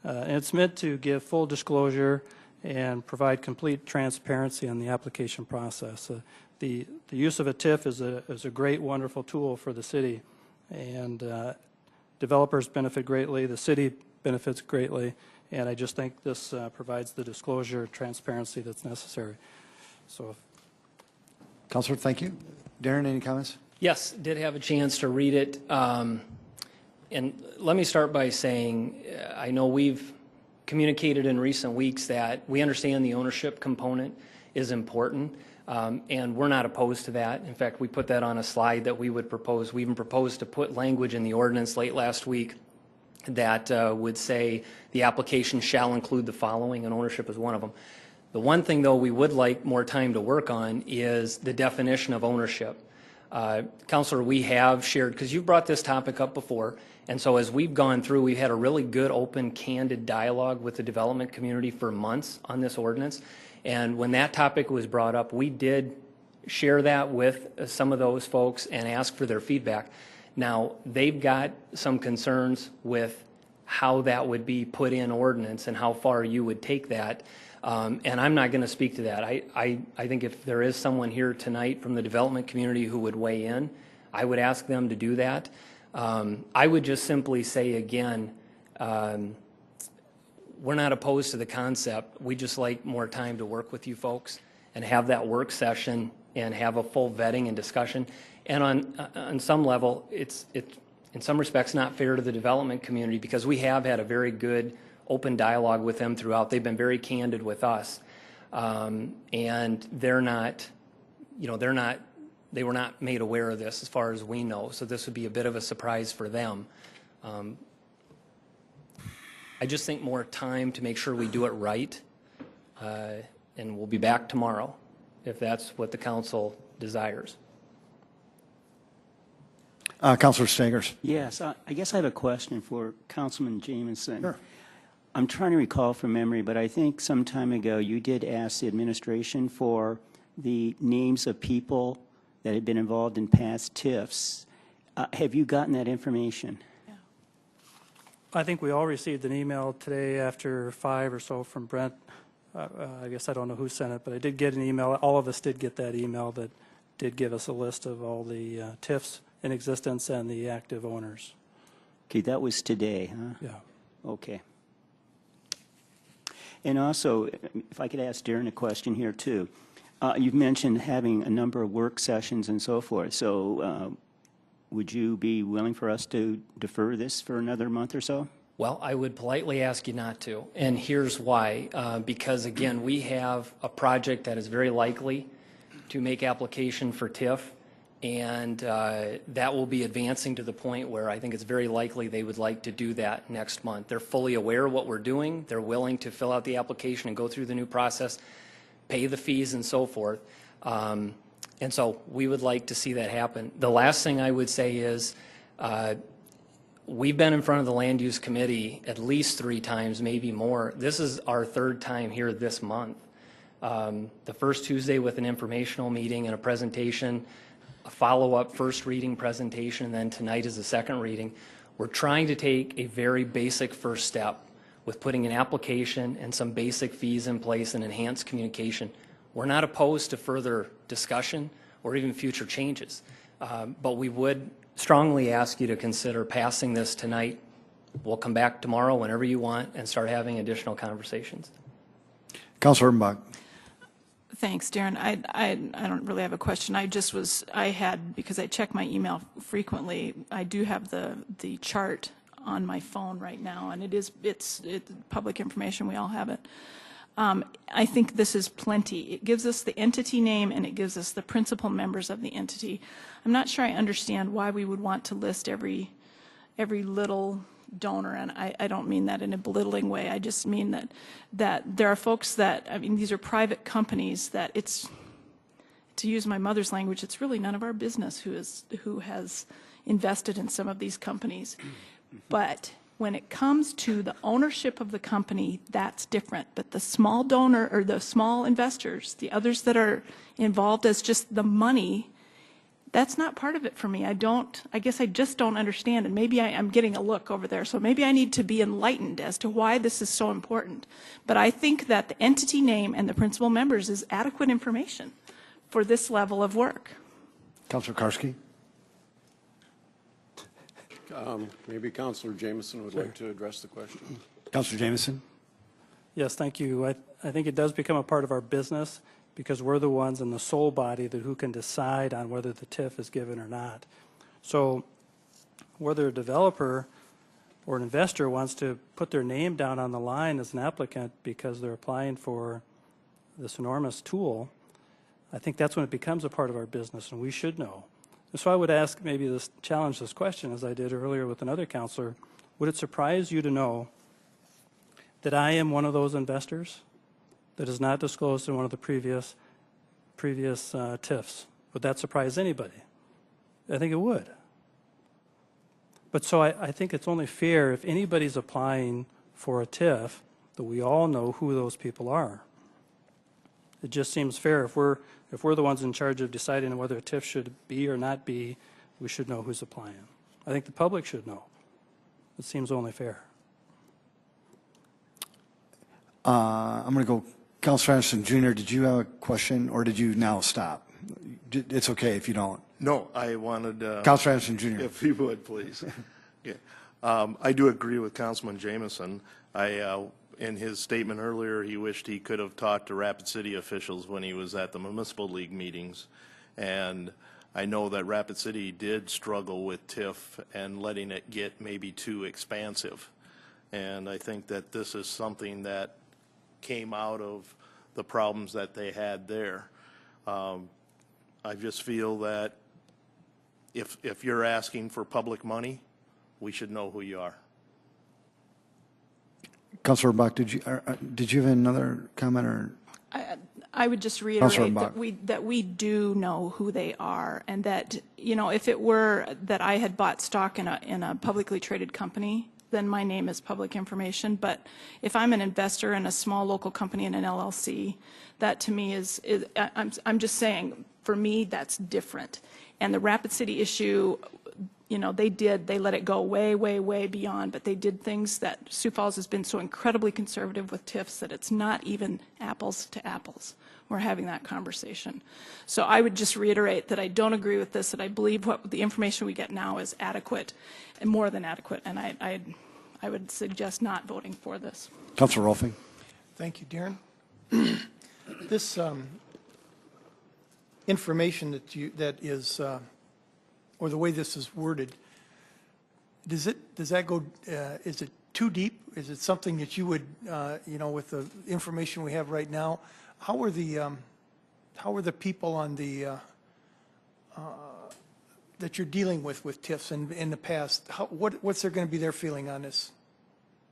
Speaker 6: And it's meant to give full disclosure and provide complete transparency on the application process. The use of a TIF is a great, wonderful tool for the city, and developers benefit greatly, the city benefits greatly, and I just think this provides the disclosure and transparency that's necessary. So,
Speaker 1: Councilor, thank you. Darren, any comments?
Speaker 10: Yes, did have a chance to read it. And let me start by saying, I know we've communicated in recent weeks that we understand the ownership component is important, and we're not opposed to that. In fact, we put that on a slide that we would propose. We even proposed to put language in the ordinance late last week that would say the application shall include the following, and ownership is one of them. The one thing, though, we would like more time to work on is the definition of ownership. Counselor, we have shared, because you've brought this topic up before, and so as we've gone through, we've had a really good, open, candid dialogue with the development community for months on this ordinance. And when that topic was brought up, we did share that with some of those folks and ask for their feedback. Now, they've got some concerns with how that would be put in ordinance and how far you would take that. And I'm not going to speak to that. I think if there is someone here tonight from the development community who would weigh in, I would ask them to do that. I would just simply say again, we're not opposed to the concept. We just like more time to work with you folks and have that work session and have a full vetting and discussion. And on some level, it's in some respects not fair to the development community because we have had a very good open dialogue with them throughout. They've been very candid with us. And they're not, they were not made aware of this as far as we know. So this would be a bit of a surprise for them. I just think more time to make sure we do it right. And we'll be back tomorrow if that's what the council desires.
Speaker 1: Councilor Stagers.
Speaker 6: Yes, I guess I have a question for Councilman Jamison.
Speaker 1: Sure.
Speaker 6: I'm trying to recall from memory, but I think some time ago you did ask the administration for the names of people that had been involved in past TIFs. Have you gotten that information?
Speaker 12: I think we all received an email today after 5 or so from Brent. I guess I don't know who sent it, but I did get an email. All of us did get that email that did give us a list of all the TIFs in existence and the active owners.
Speaker 6: Okay, that was today, huh?
Speaker 12: Yeah.
Speaker 6: Okay. And also, if I could ask Darren a question here too. You've mentioned having a number of work sessions and so forth. So would you be willing for us to defer this for another month or so?
Speaker 10: Well, I would politely ask you not to. And here's why. Because, again, we have a project that is very likely to make application for TIF. And that will be advancing to the point where I think it's very likely they would like to do that next month. They're fully aware of what we're doing. They're willing to fill out the application and go through the new process, pay the fees and so forth. And so we would like to see that happen. The last thing I would say is we've been in front of the Land Use Committee at least 3 times, maybe more. This is our 3rd time here this month. The first Tuesday with an informational meeting and a presentation, a follow-up first reading presentation, and then tonight is the second reading. We're trying to take a very basic first step with putting an application and some basic fees in place and enhanced communication. We're not opposed to further discussion or even future changes, but we would strongly ask you to consider passing this tonight. We'll come back tomorrow whenever you want and start having additional conversations.
Speaker 1: Councilor Erbenbach.
Speaker 11: Thanks, Darren. I don't really have a question. Because I check my email frequently, I do have the chart on my phone right now, and it's public information. We all have it. I think this is plenty. It gives us the entity name and it gives us the principal members of the entity. I'm not sure I understand why we would want to list every little donor, and I don't mean that in a belittling way. I just mean that there are folks that, these are private companies that it's, to use my mother's language, it's really none of our business who has invested in some of these companies. But when it comes to the ownership of the company, that's different. But the small donor or the small investors, the others that are involved as just the money, that's not part of it for me. I guess I just don't understand, and maybe I'm getting a look over there, so maybe I need to be enlightened as to why this is so important. But I think that the entity name and the principal members is adequate information for this level of work.
Speaker 1: Councilor Karski.
Speaker 13: Maybe Councilor Jamison would like to address the question.
Speaker 1: Councilor Jamison.
Speaker 12: Yes, thank you. I think it does become a part of our business because we're the ones in the sole body who can decide on whether the TIF is given or not. So whether a developer or an investor wants to put their name down on the line as an applicant because they're applying for this enormous tool, I think that's when it becomes a part of our business, and we should know. And so I would ask, challenge this question as I did earlier with another counselor. Would it surprise you to know that I am one of those investors that is not disclosed in one of the previous TIFs. Would that surprise anybody? I think it would. But so I think it's only fair if anybody's applying for a TIF that we all know who those people are. It just seems fair if we're the ones in charge of deciding whether a TIF should be or not be, we should know who's applying. I think the public should know. It seems only fair.
Speaker 1: I'm going to go, Councilor Anderson Jr., did you have a question or did you now stop? It's okay if you don't.
Speaker 3: No, I wanted...
Speaker 1: Councilor Anderson Jr.
Speaker 3: If you would, please. Yeah. I do agree with Councilman Jameson. In his statement earlier, he wished he could have talked to Rapid City officials when he was at the Municipal League meetings. And I know that Rapid City did struggle with TIF and letting it get maybe too expansive. And I think that this is something that came out of the problems that they had there. I just feel that if you're asking for public money, we should know who you are.
Speaker 1: Councilor Buck, did you have another comment or?
Speaker 11: I would just reiterate that we do know who they are, and that, you know, if it were that I had bought stock in a publicly traded company, then my name is public information. But if I'm an investor in a small local company in an LLC, that to me is I'm just saying, for me, that's different. And the Rapid City issue, you know, they let it go way, way, way beyond, but they did things that Sioux Falls has been so incredibly conservative with TIFs that it's not even apples to apples. We're having that conversation. So I would just reiterate that I don't agree with this, that I believe what the information we get now is adequate and more than adequate, and I would suggest not voting for this.
Speaker 1: Councilor Rolfing.
Speaker 14: Thank you, Darren. This information that is, or the way this is worded, does that go? Is it too deep? Is it something that you would, you know, with the information we have right now? How are the people on the that you're dealing with TIFs in the past? What's going to be their feeling on this?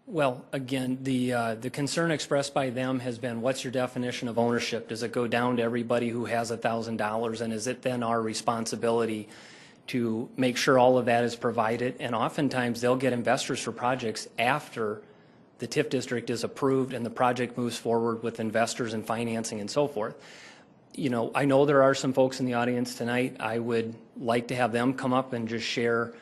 Speaker 10: Well, again, the concern expressed by them has been, what's your definition of ownership? Does it go down to everybody who has $1,000, and is it then our responsibility to make sure all of that is provided? And oftentimes they'll get investors for projects after the TIF district is approved and the project moves forward with investors and financing and so forth. You know, I know there are some folks in the audience tonight. I would like to have them come up and just share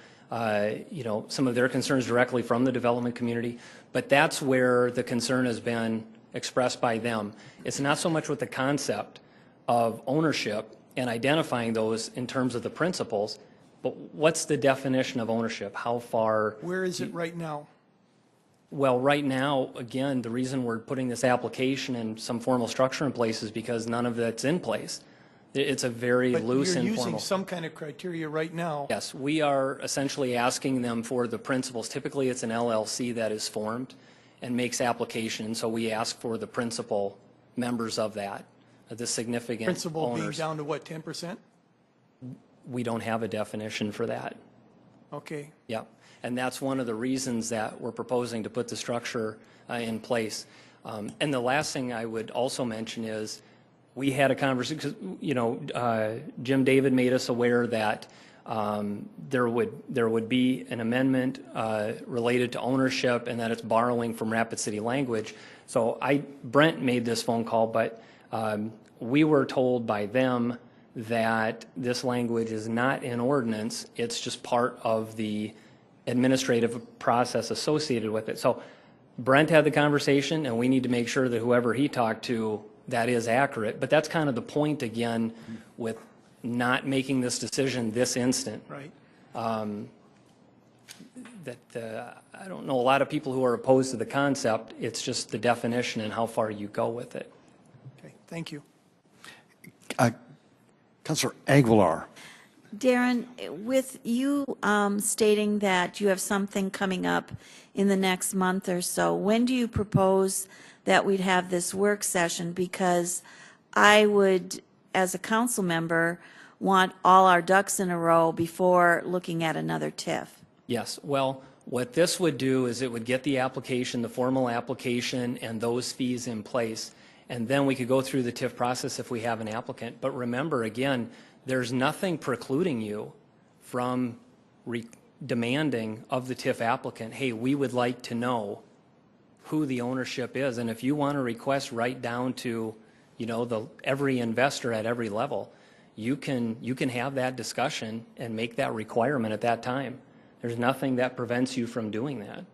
Speaker 10: you know, some of their concerns directly from the development community, but that's where the concern has been expressed by them. It's not so much with the concept of ownership and identifying those in terms of the principles, but what's the definition of ownership? How far?
Speaker 14: Where is it right now?
Speaker 10: Well, right now, again, the reason we're putting this application and some formal structure in place is because none of that's in place. It's a very loose and formal. But you're using some
Speaker 14: kind of criteria right now.
Speaker 10: Yes, we are essentially asking them for the principles. Typically, it's an LLC that is formed and makes application, and so we ask for the principal members of that, the significant
Speaker 14: principal
Speaker 10: owners.
Speaker 14: Being down to what, 10%?
Speaker 10: We don't have a definition for that.
Speaker 14: Okay.
Speaker 10: Yeah, and that's one of the reasons that we're proposing to put the structure in place. And the last thing I would also mention is, we had a conversation, because, you know, Jim David made us aware that there would be an amendment related to ownership and that it's borrowing from Rapid City language. So Brent made this phone call, but we were told by them that this language is not in ordinance. It's just part of the administrative process associated with it. So Brent had the conversation, and we need to make sure that whoever he talked to, that is accurate. But that's kind of the point, again, with not making this decision this instant.
Speaker 14: Right.
Speaker 10: I don't know a lot of people who are opposed to the concept. It's just the definition and how far you go with it.
Speaker 14: Okay, thank you.
Speaker 1: Councilor Aguilar.
Speaker 4: Darren, with you stating that you have something coming up in the next month or so, when do you propose that we'd have this work session? Because I would, as a council member, want all our ducks in a row before looking at another TIF.
Speaker 10: Yes. Well, what this would do is it would get the application, the formal application, and those fees in place. and then we could go through the TIF process if we have an applicant. But remember, again, there's nothing precluding you from demanding of the TIF applicant, hey, we would like to know who the ownership is. And if you want to request right down to, you know, every investor at every level, you can have that discussion and make that requirement at that time. There's nothing that prevents you from doing that.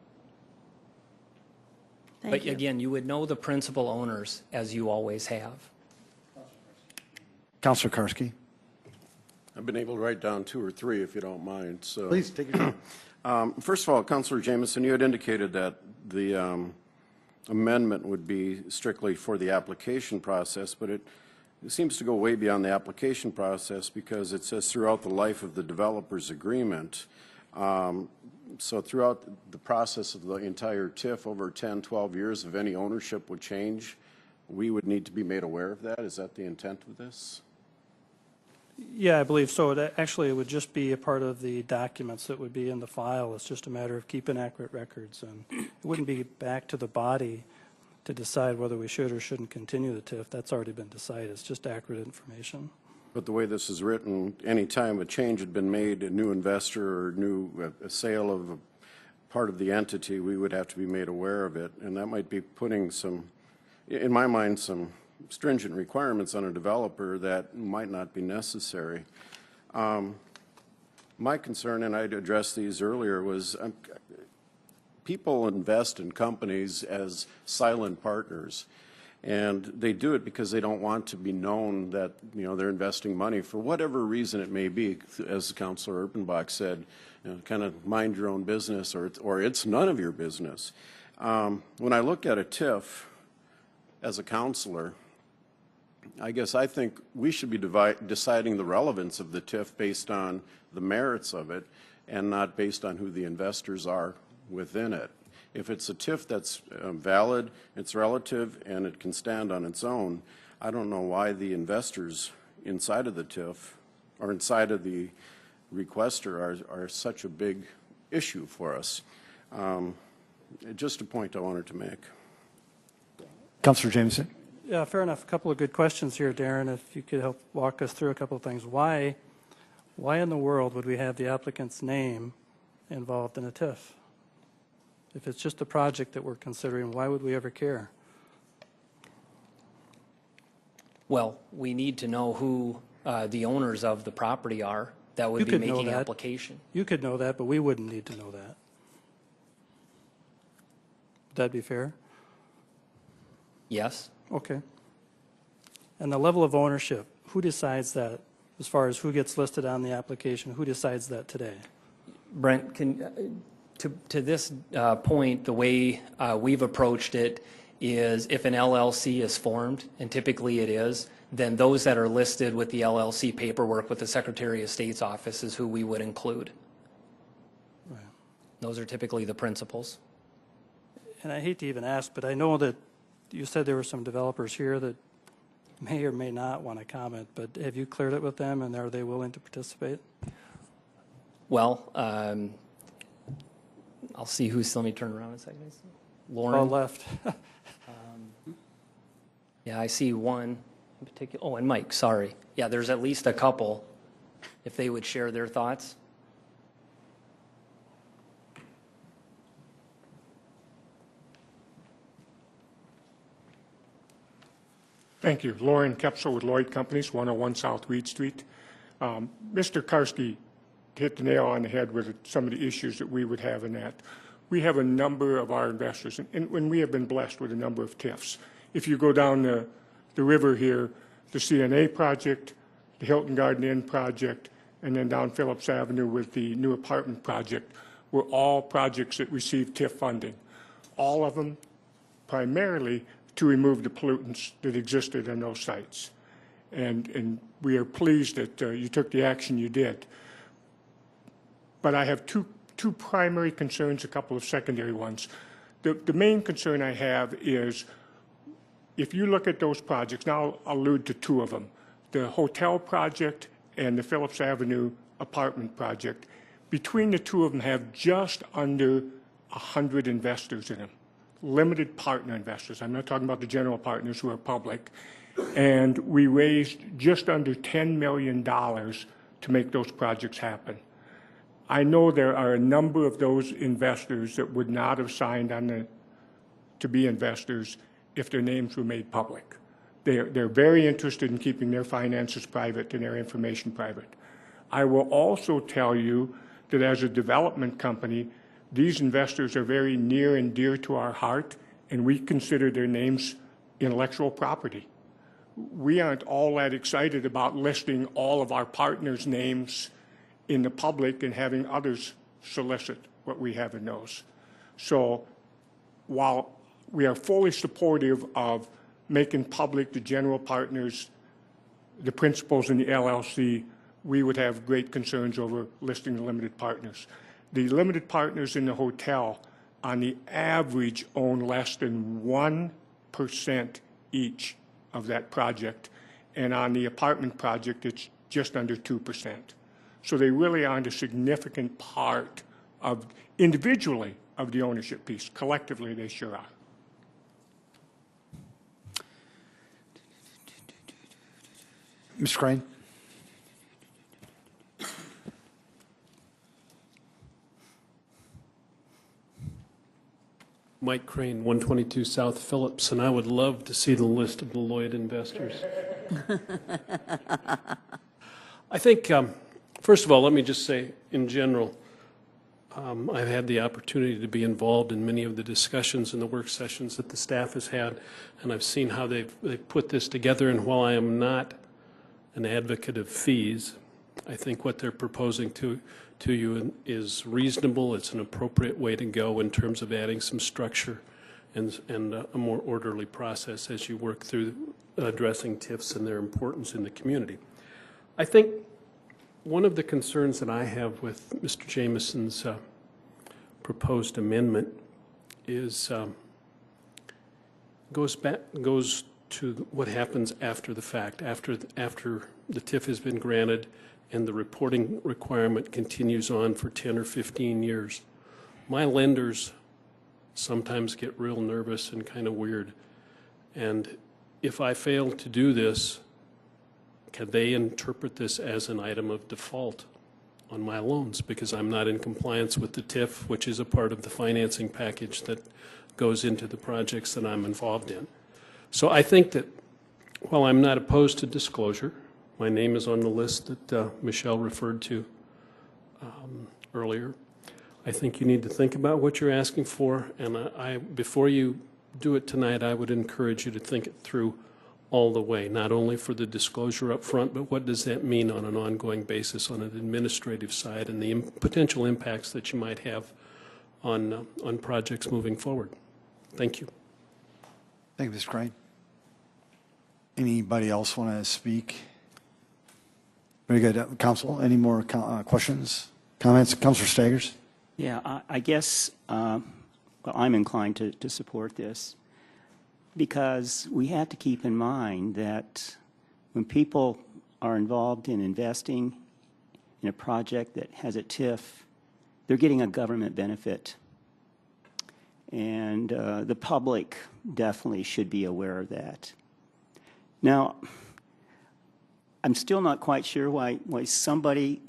Speaker 10: But again, you would know the principal owners as you always have.
Speaker 1: Councilor Karski.
Speaker 13: I've been able to write down 2 or 3 if you don't mind. So,
Speaker 1: Please take your time.
Speaker 13: First of all, Councilor Jameson, you had indicated that the amendment would be strictly for the application process, but it seems to go way beyond the application process because it says throughout the life of the developer's agreement. So throughout the process of the entire TIF over 10, 12 years, if any ownership would change, we would need to be made aware of that. Is that the intent of this?
Speaker 12: Yeah, I believe so. It would just be a part of the documents that would be in the file. It's just a matter of keeping accurate records. And it wouldn't be back to the body to decide whether we should or shouldn't continue the TIF. That's already been decided. It's just accurate information.
Speaker 13: But the way this is written, any time a change had been made, a new investor or a sale of a part of the entity, we would have to be made aware of it. And that might be putting some, in my mind, some stringent requirements on a developer that might not be necessary. My concern, and I addressed these earlier, was people invest in companies as silent partners. And they do it because they don't want to be known that, you know, they're investing money for whatever reason it may be. As Councilor Erpenbach said, you know, kind of mind your own business, or it's none of your business. When I look at a TIF as a counselor, I think we should be deciding the relevance of the TIF based on the merits of it and not based on who the investors are within it. If it's a TIF that's valid, it's relative, and it can stand on its own, I don't know why the investors inside of the TIF or inside of the requester are such a big issue for us. Just a point I wanted to make.
Speaker 1: Councilor Jameson.
Speaker 12: Yeah, fair enough. A couple of good questions here, Darren. If you could help walk us through a couple of things. Why in the world would we have the applicant's name involved in a TIF? If it's just a project that we're considering, why would we ever care?
Speaker 10: Well, we need to know who the owners of the property are that would be making application.
Speaker 12: You could know that, but we wouldn't need to know that. Would that be fair?
Speaker 10: Yes.
Speaker 12: Okay. And the level of ownership, who decides that as far as who gets listed on the application? Who decides that today?
Speaker 10: Brent, to this point, the way we've approached it is if an LLC is formed, and typically it is, then those that are listed with the LLC paperwork with the Secretary of State's office is who we would include.
Speaker 12: Right.
Speaker 10: Those are typically the principals.
Speaker 12: And I hate to even ask, but I know that you said there were some developers here that may or may not want to comment, but have you cleared it with them, and are they willing to participate?
Speaker 10: Well, I'll see who's, let me turn around a second. Lauren.
Speaker 12: All left.
Speaker 10: Yeah, I see one in particular. Oh, and Mike, sorry. Yeah, there's at least a couple, if they would share their thoughts.
Speaker 15: Thank you. Lauren Kepsel with Lloyd Companies, 101 South Reed Street. Mr. Karski hit the nail on the head with some of the issues that we would have in that. We have a number of our investors, and we have been blessed with a number of TIFs. If you go down the river here, the CNA project, the Hilton Garden Inn project, and then down Phillips Avenue with the new apartment project, were all projects that received TIF funding. All of them primarily to remove the pollutants that existed in those sites. And we are pleased that you took the action you did. But I have two primary concerns, a couple of secondary ones. The main concern I have is if you look at those projects, now I'll allude to two of them, the hotel project and the Phillips Avenue apartment project. Between the two of them have just under 100 investors in them. limited partner investors. I'm not talking about the general partners who are public. And we raised just under $10 million to make those projects happen. I know there are a number of those investors that would not have signed on to be investors if their names were made public. They're very interested in keeping their finances private and their information private. I will also tell you that as a development company, these investors are very near and dear to our heart, and we consider their names intellectual property. We aren't all that excited about listing all of our partners' names in the public and having others solicit what we have in those. So while we are fully supportive of making public the general partners, the principals in the LLC, we would have great concerns over listing the limited partners. The limited partners in the hotel, on the average, own less than 1% each of that project, and on the apartment project, it's just under 2%. So they really aren't a significant part of, individually, of the ownership piece. Collectively, they sure are.
Speaker 1: Mr. Crane?
Speaker 16: Mike Crane, 122 South Phillips, and I would love to see the list of the Lloyd investors. I think, first of all, let me just say, in general, I've had the opportunity to be involved in many of the discussions and the work sessions that the staff has had, and I've seen how they've put this together, and while I am not an advocate of fees, I think what they're proposing to you is reasonable. It's an appropriate way to go in terms of adding some structure and a more orderly process as you work through addressing TIFs and their importance in the community. I think one of the concerns that I have with Mr. Jameson's proposed amendment is goes to what happens after the fact, after the TIF has been granted and the reporting requirement continues on for 10 or 15 years. My lenders sometimes get real nervous and kind of weird. And if I fail to do this, can they interpret this as an item of default on my loans because I'm not in compliance with the TIF, which is a part of the financing package that goes into the projects that I'm involved in. So I think that while I'm not opposed to disclosure, my name is on the list that Michelle referred to earlier. I think you need to think about what you're asking for, and before you do it tonight, I would encourage you to think it through all the way, not only for the disclosure up front, but what does that mean on an ongoing basis on an administrative side and the potential impacts that you might have on projects moving forward. Thank you.
Speaker 1: Thank you, Mr. Crane. Anybody else want to speak? Very good. Council, any more questions, comments? Councilor Staggers?
Speaker 17: Yeah, I guess well, I'm inclined to support this because we have to keep in mind that when people are involved in investing in a project that has a TIF, they're getting a government benefit. And the public definitely should be aware of that. Now, I'm still not quite sure why somebody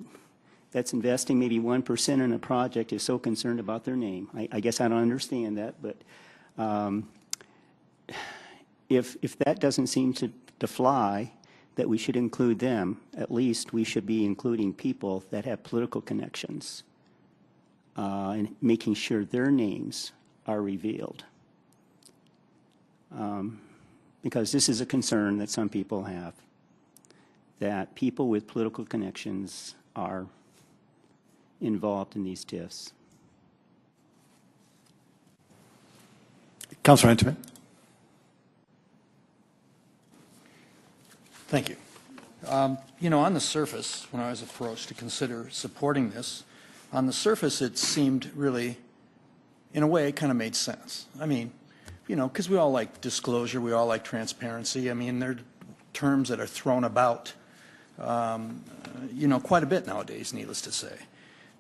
Speaker 17: that's investing maybe 1% in a project is so concerned about their name. I guess I don't understand that, but if that doesn't seem to fly, that we should include them, at least we should be including people that have political connections and making sure their names are revealed. Because this is a concern that some people have, that people with political connections are involved in these TIFs.
Speaker 1: Councilor Intiman.
Speaker 18: Thank you. You know, on the surface, when I was approached to consider supporting this, on the surface it seemed really, in a way, it kind of made sense. I mean, you know, because we all like disclosure, we all like transparency. I mean, they're terms that are thrown about, you know, quite a bit nowadays, needless to say.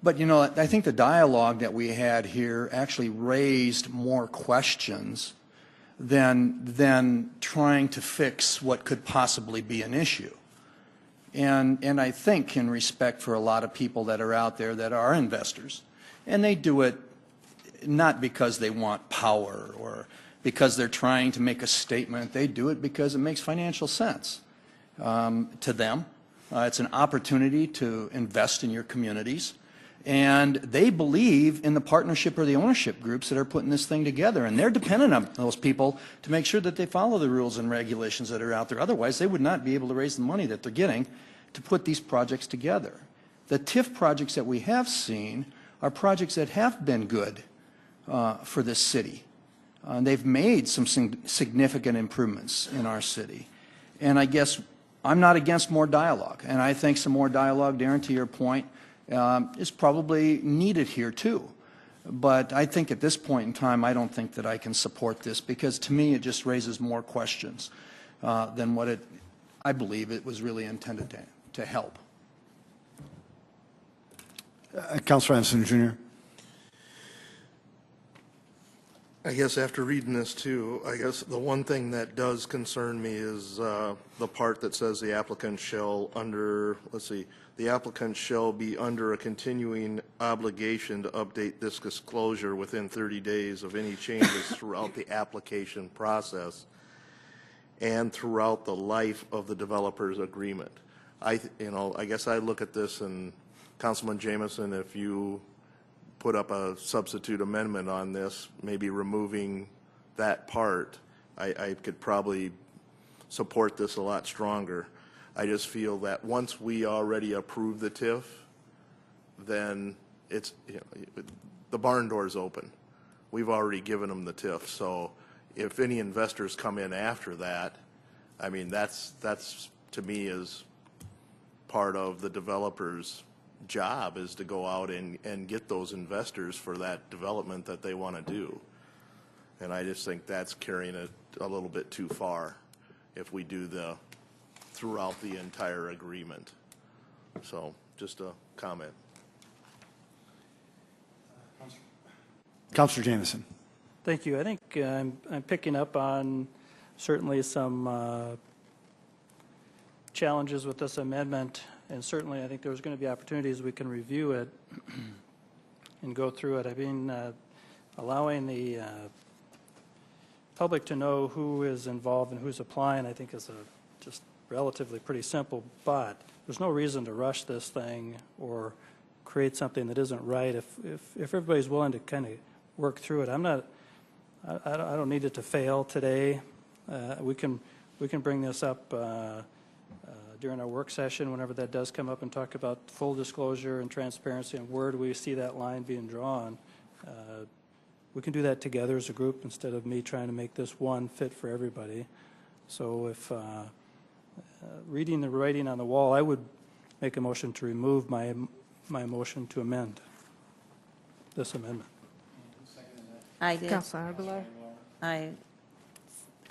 Speaker 18: But, you know, I think the dialogue that we had here actually raised more questions than trying to fix what could possibly be an issue. And I think in respect for a lot of people that are out there that are investors, and they do it not because they want power or because they're trying to make a statement. They do it because it makes financial sense to them. It's an opportunity to invest in your communities. And they believe in the partnership or the ownership groups that are putting this thing together. And they're dependent on those people to make sure that they follow the rules and regulations that are out there. Otherwise, they would not be able to raise the money that they're getting to put these projects together. The TIF projects that we have seen are projects that have been good for this city. They've made some significant improvements in our city. And I guess I'm not against more dialogue. And I think some more dialogue, Darren, to your point, is probably needed here too. But I think at this point in time, I don't think that I can support this because to me it just raises more questions than what I believe it was really intended to help.
Speaker 1: Councilor Anderson, Jr.
Speaker 3: I guess after reading this too, I guess the one thing that does concern me is the part that says the applicant shall the applicant shall be under a continuing obligation to update this disclosure within 30 days of any changes throughout the application process and throughout the life of the developer's agreement. I guess I look at this, and Councilman Jameson, if you put up a substitute amendment on this, maybe removing that part, I could probably support this a lot stronger. I just feel that once we already approve the TIF, then it's, the barn door's open. We've already given them the TIF, so if any investors come in after that, I mean, that's to me is part of the developer's job, is to go out and get those investors for that development that they want to do. And I just think that's carrying it a little bit too far if we do the throughout the entire agreement. So just a comment.
Speaker 1: Councilor Jameson.
Speaker 12: Thank you. I think I'm picking up on certainly some challenges with this amendment, and certainly I think there's going to be opportunities we can review it and go through it. I mean, allowing the public to know who is involved and who's applying, I think is just relatively pretty simple, but there's no reason to rush this thing or create something that isn't right. If everybody's willing to kind of work through it, I don't need it to fail today. We can bring this up during our work session whenever that does come up and talk about full disclosure and transparency and where do we see that line being drawn. We can do that together as a group instead of me trying to make this one fit for everybody. So if reading the writing on the wall, I would make a motion to remove my motion to amend this amendment.
Speaker 4: I did.
Speaker 2: Councilor Aguilar.
Speaker 4: I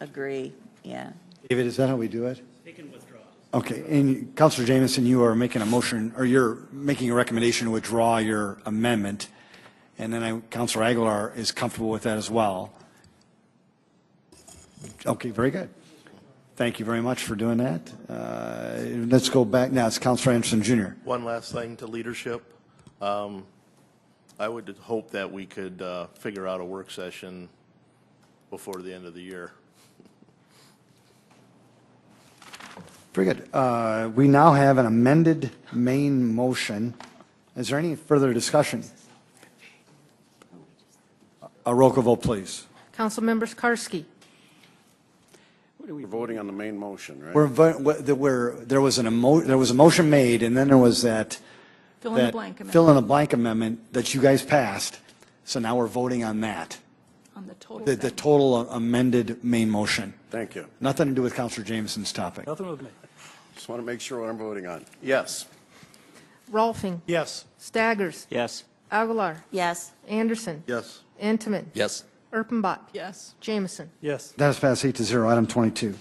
Speaker 4: agree, yeah.
Speaker 1: David, is that how we do it?
Speaker 18: They can withdraw.
Speaker 1: Okay, and Councilor Jameson, you are making a motion, or you're making a recommendation to withdraw your amendment, and then Councilor Aguilar is comfortable with that as well. Okay, very good. Thank you very much for doing that. Let's go back now. It's Councilor Anderson, Jr.
Speaker 3: One last thing to leadership. I would hope that we could figure out a work session before the end of the year.
Speaker 1: Very good. We now have an amended main motion. Is there any further discussion? A roll call vote, please.
Speaker 2: Councilmember Karski.
Speaker 13: We're voting on the main motion, right?
Speaker 1: There was a motion made, and then there was that
Speaker 11: Fill in the blank amendment.
Speaker 1: Fill in a blank amendment that you guys passed. So now we're voting on that.
Speaker 11: On the total.
Speaker 1: The total amended main motion.
Speaker 13: Thank you.
Speaker 1: Nothing to do with Councilor Jameson's topic.
Speaker 12: Nothing with me.
Speaker 13: Just want to make sure what I'm voting on. Yes.
Speaker 2: Rolfing.
Speaker 14: Yes.
Speaker 2: Staggers.
Speaker 17: Yes.
Speaker 2: Aguilar.
Speaker 4: Yes.
Speaker 2: Anderson.
Speaker 3: Yes.
Speaker 2: Intiman.
Speaker 9: Yes.
Speaker 2: Erpenbach.
Speaker 11: Yes.
Speaker 2: Jameson.
Speaker 12: Yes.
Speaker 1: That is passed 8-0. Item 22.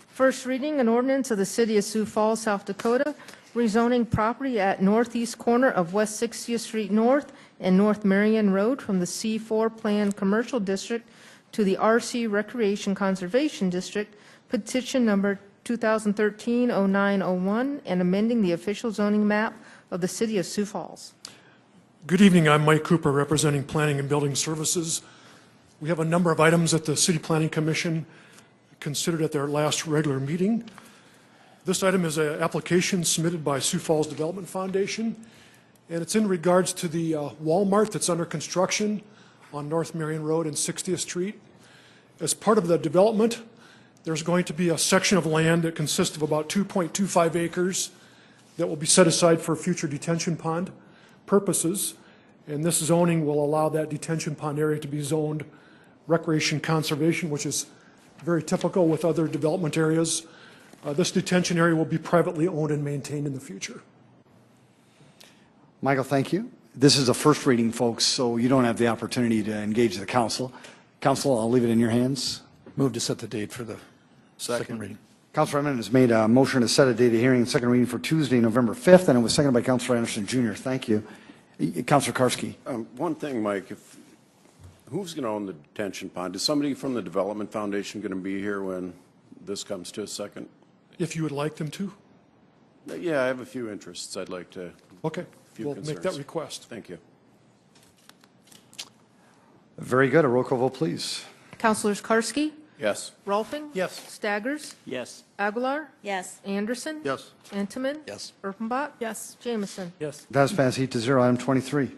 Speaker 2: First reading, an ordinance of the City of Sioux Falls, South Dakota, rezoning property at northeast corner of West 60th Street North and North Marion Road from the C4 Planned Commercial District to the RC Recreation Conservation District, petition number 2013-0901, and amending the official zoning map of the city of Sioux Falls.
Speaker 19: Good evening. I'm Mike Cooper, representing Planning and Building Services. We have a number of items that the City Planning Commission considered at their last regular meeting. This item is an application submitted by Sioux Falls Development Foundation, and it's in regards to the Walmart that's under construction on North Marion Road and 60th Street. As part of the development, there's going to be a section of land that consists of about 2.25 acres that will be set aside for future detention pond purposes, and this zoning will allow that detention pond area to be zoned recreation conservation, which is very typical with other development areas. This detention area will be privately owned and maintained in the future.
Speaker 1: Michael, thank you. This is a first reading, folks, so you don't have the opportunity to engage the council. Council, I'll leave it in your hands.
Speaker 18: Move to set the date for the second reading.
Speaker 1: Councilor Edmond has made a motion to set a date of hearing and second reading for Tuesday, November 5th, and it was seconded by Councilor Anderson Jr. Thank you. Councilor Karski.
Speaker 13: One thing, Mike, who's going to own the detention pond? Is somebody from the Development Foundation going to be here when this comes to a second?
Speaker 19: If you would like them to.
Speaker 13: Yeah, I have a few interests I'd like to.
Speaker 19: Okay, we'll make that request.
Speaker 13: Thank you.
Speaker 1: Very good. A roll call vote, please.
Speaker 2: Councilors Karski,
Speaker 13: Yes.
Speaker 2: Rolfing.
Speaker 14: Yes.
Speaker 2: Staggers.
Speaker 17: Yes.
Speaker 2: Aguilar.
Speaker 4: Yes.
Speaker 2: Anderson.
Speaker 3: Yes.
Speaker 2: Intiman.
Speaker 18: Yes.
Speaker 2: Erpenbach.
Speaker 11: Yes.
Speaker 2: Jamison.
Speaker 12: Yes.
Speaker 1: That is passed 8-0. Item 23.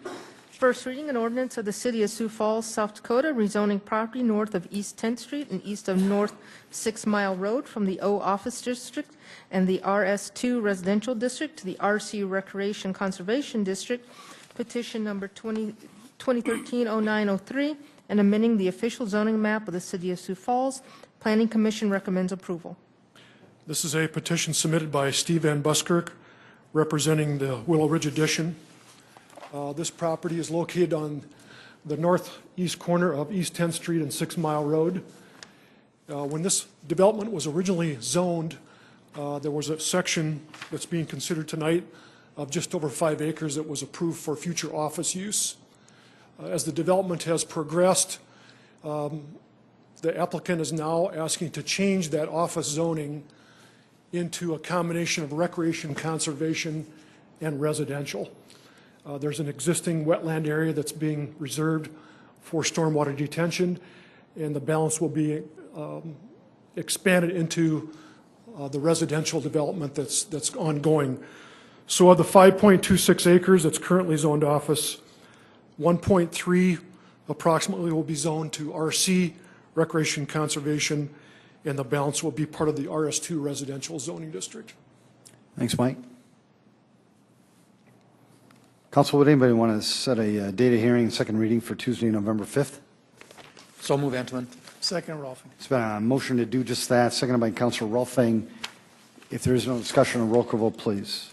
Speaker 2: First reading, an ordinance of the City of Sioux Falls, South Dakota, rezoning property north of East 10th Street and east of North 6 Mile Road from the O Office District and the RS2 Residential District to the RC Recreation Conservation District, petition number 2013-0903, and amending the official zoning map of the City of Sioux Falls. Planning Commission recommends approval.
Speaker 19: This is a petition submitted by Steve Van Buskirk, representing the Willow Ridge Addition. This property is located on the northeast corner of East 10th Street and 6 Mile Road. When this development was originally zoned, there was a section that's being considered tonight of just over 5 acres that was approved for future office use. As the development has progressed, the applicant is now asking to change that office zoning into a combination of recreation, conservation, and residential. There's an existing wetland area that's being reserved for stormwater detention, and the balance will be expanded into the residential development that's ongoing. So of the 5.26 acres that's currently zoned office, 1.3 approximately will be zoned to RC, recreation conservation, and the balance will be part of the RS2 residential zoning district.
Speaker 1: Thanks, Mike. Council, would anybody want to set a date of hearing and second reading for Tuesday, November 5th?
Speaker 18: So move, Antoine.
Speaker 14: Second, Rolfing.
Speaker 1: It's been a motion to do just that, seconded by Councilor Rolfing. If there is no discussion, a roll call vote, please.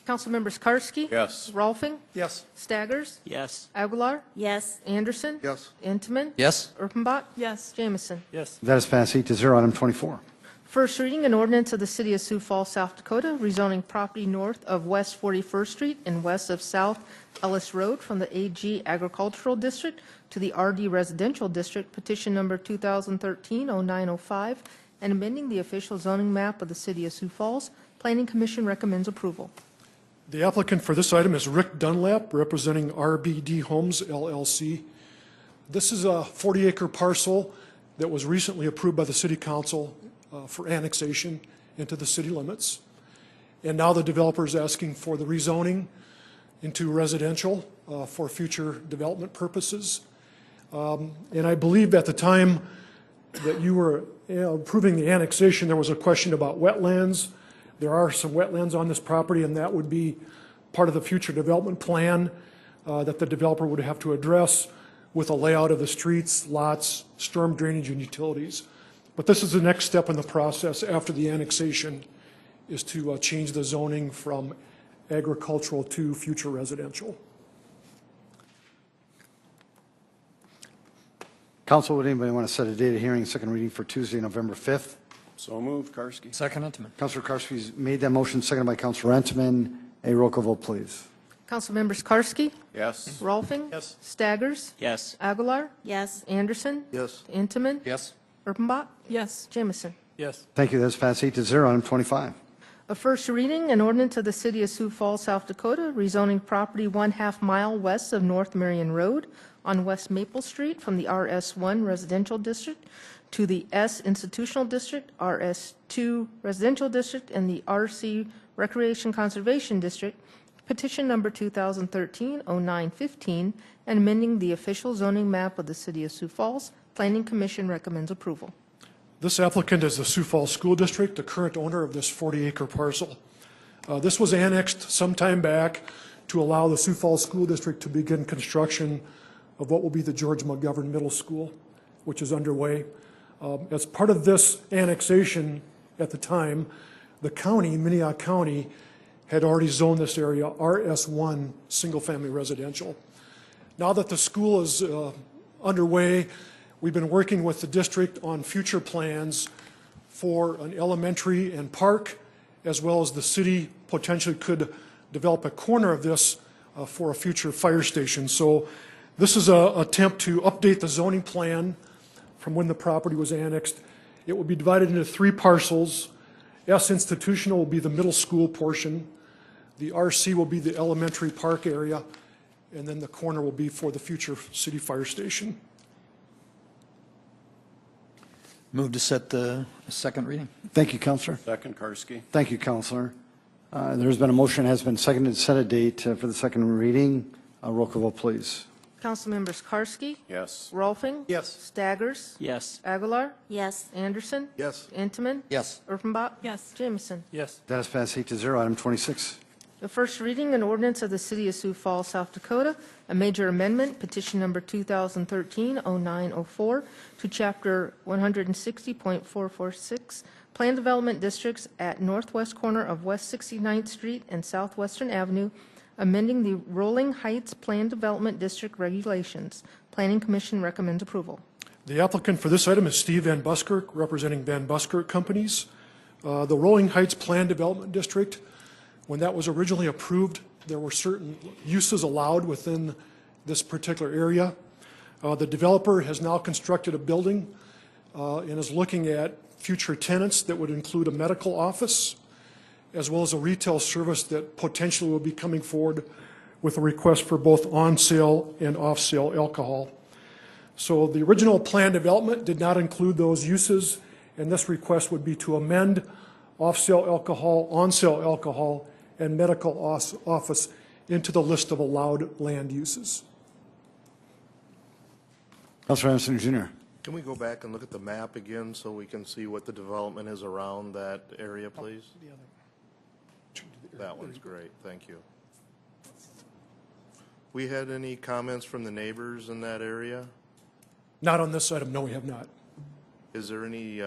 Speaker 2: Council members Karski.
Speaker 13: Yes.
Speaker 2: Rolfing.
Speaker 14: Yes.
Speaker 2: Staggers.
Speaker 17: Yes.
Speaker 2: Aguilar.
Speaker 4: Yes.
Speaker 2: Anderson.
Speaker 3: Yes.
Speaker 2: Intiman.
Speaker 18: Yes.
Speaker 2: Erpenbach.
Speaker 11: Yes.
Speaker 2: Jamison.
Speaker 12: Yes.
Speaker 1: That is passed 8-0. Item 24.
Speaker 2: First reading, an ordinance of the City of Sioux Falls, South Dakota, rezoning property north of West 41st Street and west of South Ellis Road from the AG Agricultural District to the RD Residential District, petition number 2013-0905, and amending the official zoning map of the City of Sioux Falls. Planning Commission recommends approval.
Speaker 19: The applicant for this item is Rick Dunlap, representing RBD Homes, LLC. This is a 40-acre parcel that was recently approved by the City Council for annexation into the city limits. And now the developer is asking for the rezoning into residential for future development purposes. And I believe at the time that you were approving the annexation, there was a question about wetlands. There are some wetlands on this property, and that would be part of the future development plan that the developer would have to address with a layout of the streets, lots, storm drainage, and utilities. But this is the next step in the process after the annexation, is to change the zoning from agricultural to future residential.
Speaker 1: Council, would anybody want to set a date of hearing and second reading for Tuesday, November 5th?
Speaker 13: So moved, Karski.
Speaker 18: Second, Intiman.
Speaker 1: Councilor Karski's made that motion, seconded by Councilor Entman. A roll call vote, please.
Speaker 2: Council members Karski,
Speaker 13: Yes.
Speaker 2: Rolfing.
Speaker 14: Yes.
Speaker 2: Staggers.
Speaker 17: Yes.
Speaker 2: Aguilar.
Speaker 4: Yes.
Speaker 2: Anderson.
Speaker 3: Yes.
Speaker 2: Intiman.
Speaker 18: Yes.
Speaker 2: Erpenbach.
Speaker 11: Yes.
Speaker 2: Jamison.
Speaker 12: Yes.
Speaker 1: Thank you. That's passed 8-0. Item 25.
Speaker 2: A first reading, an ordinance of the City of Sioux Falls, South Dakota, rezoning property 1/2 mile west of North Marion Road on West Maple Street from the RS1 Residential District to the S Institutional District, RS2 Residential District, and the RC Recreation Conservation District, petition number 2013-0915, and amending the official zoning map of the City of Sioux Falls. Planning Commission recommends approval.
Speaker 19: This applicant is the Sioux Falls School District, the current owner of this 40-acre parcel. This was annexed some time back to allow the Sioux Falls School District to begin construction of what will be the George McGovern Middle School, which is underway. As part of this annexation at the time, the county, Minnehaha County, had already zoned this area RS1 single-family residential. Now that the school is underway, we've been working with the district on future plans for an elementary and park, as well as the city potentially could develop a corner of this for a future fire station. So this is an attempt to update the zoning plan from when the property was annexed. It will be divided into 3 parcels. S Institutional will be the middle school portion. The RC will be the elementary park area, and then the corner will be for the future city fire station.
Speaker 18: Move to set the second reading.
Speaker 1: Thank you, Councilor.
Speaker 13: Second, Karski.
Speaker 1: Thank you, Councilor. There's been a motion, has been seconded, to set a date for the second reading. Roll call vote, please.
Speaker 2: Council members Karski.
Speaker 13: Yes.
Speaker 2: Rolfing.
Speaker 14: Yes.
Speaker 2: Staggers.
Speaker 17: Yes.
Speaker 2: Aguilar.
Speaker 4: Yes.
Speaker 2: Anderson.
Speaker 3: Yes.
Speaker 2: Intiman.
Speaker 18: Yes.
Speaker 2: Erpenbach.
Speaker 11: Yes.
Speaker 2: Jamison.
Speaker 12: Yes.
Speaker 1: That is passed 8-0. Item 26.
Speaker 2: The first reading, an ordinance of the City of Sioux Falls, South Dakota, a major amendment, petition number 2013-0904 to Chapter 160.446, Plan Development Districts at northwest corner of West 69th Street and Southwestern Avenue, amending the Rolling Heights Plan Development District regulations. Planning Commission recommends approval.
Speaker 19: The applicant for this item is Steve Van Buskirk, representing Van Buskirk Companies. The Rolling Heights Plan Development District, when that was originally approved, there were certain uses allowed within this particular area. The developer has now constructed a building and is looking at future tenants that would include a medical office, as well as a retail service that potentially will be coming forward with a request for both on-sale and off-sale alcohol. So the original plan development did not include those uses, and this request would be to amend off-sale alcohol, on-sale alcohol, and medical office into the list of allowed land uses.
Speaker 1: Councilor Anderson, Jr.
Speaker 3: Can we go back and look at the map again so we can see what the development is around that area, please? That one's great, thank you. We had any comments from the neighbors in that area?
Speaker 19: Not on this item, no, we have not.
Speaker 3: Is there any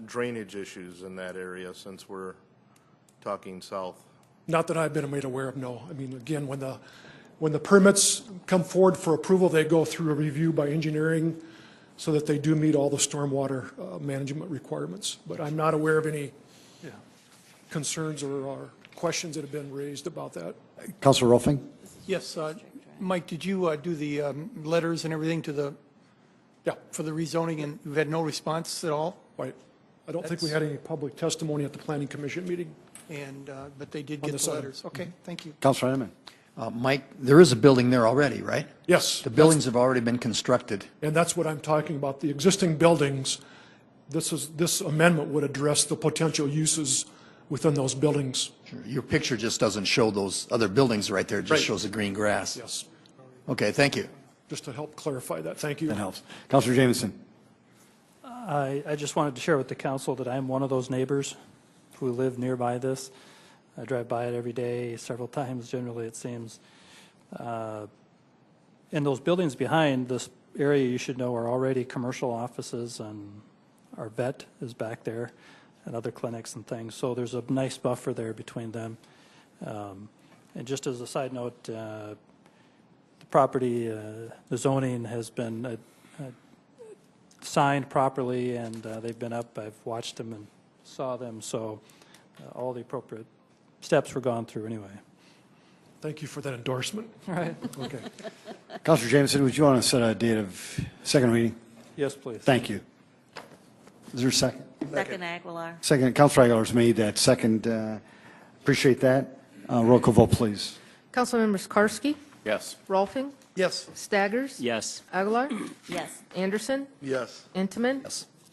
Speaker 3: drainage issues in that area since we're talking south?
Speaker 19: Not that I've been made aware of, no. I mean, again, when the permits come forward for approval, they go through a review by engineering so that they do meet all the stormwater management requirements. But I'm not aware of any concerns or questions that have been raised about that.
Speaker 1: Councilor Rolfing.
Speaker 14: Yes, Mike, did you do the letters and everything to the, for the rezoning, and you've had no response at all?
Speaker 19: Right. I don't think we had any public testimony at the Planning Commission meeting.
Speaker 14: And, but they did
Speaker 19: On
Speaker 14: get
Speaker 19: this
Speaker 14: the
Speaker 19: item.
Speaker 14: letters. Okay, thank you.
Speaker 1: Councilor Henneman.
Speaker 18: Mike, there is a building there already, right?
Speaker 19: Yes.
Speaker 18: The buildings have already been constructed.
Speaker 19: And that's what I'm talking about. The existing buildings, this amendment would address the potential uses within those buildings.
Speaker 18: Sure. Your picture just doesn't show those other buildings right there. It just
Speaker 19: Right.
Speaker 18: shows the green grass.
Speaker 19: Yes.
Speaker 18: Okay, thank you.
Speaker 19: Just to help clarify that. Thank you.
Speaker 1: That helps. Councilor Jamison.
Speaker 12: I just wanted to share with the council that I'm one of those neighbors who live nearby this. I drive by it every day, several times generally, it seems. And those buildings behind this area, you should know, are already commercial offices, and our vet is back there, and other clinics and things. So there's a nice buffer there between them. And just as a side note, the property, the zoning has been signed properly, and they've been up. I've watched them and saw them, so all the appropriate steps were gone through anyway.
Speaker 19: Thank you for that endorsement.
Speaker 12: All right.
Speaker 19: Okay.
Speaker 1: Councilor Jameson, would you want to set a date of second reading?
Speaker 12: Yes, please.
Speaker 1: Thank you. Is there a second?
Speaker 4: Second Aguilar.
Speaker 1: Second, Councilor Aguilar's made that second. Appreciate that. Roll call vote, please.
Speaker 2: Councilmembers Karski,
Speaker 13: Yes.
Speaker 2: Rolfing,
Speaker 14: Yes.
Speaker 2: Staggers,
Speaker 17: Yes.
Speaker 2: Aguilar,
Speaker 4: Yes.
Speaker 2: Anderson,
Speaker 3: Yes.
Speaker 2: Intamin,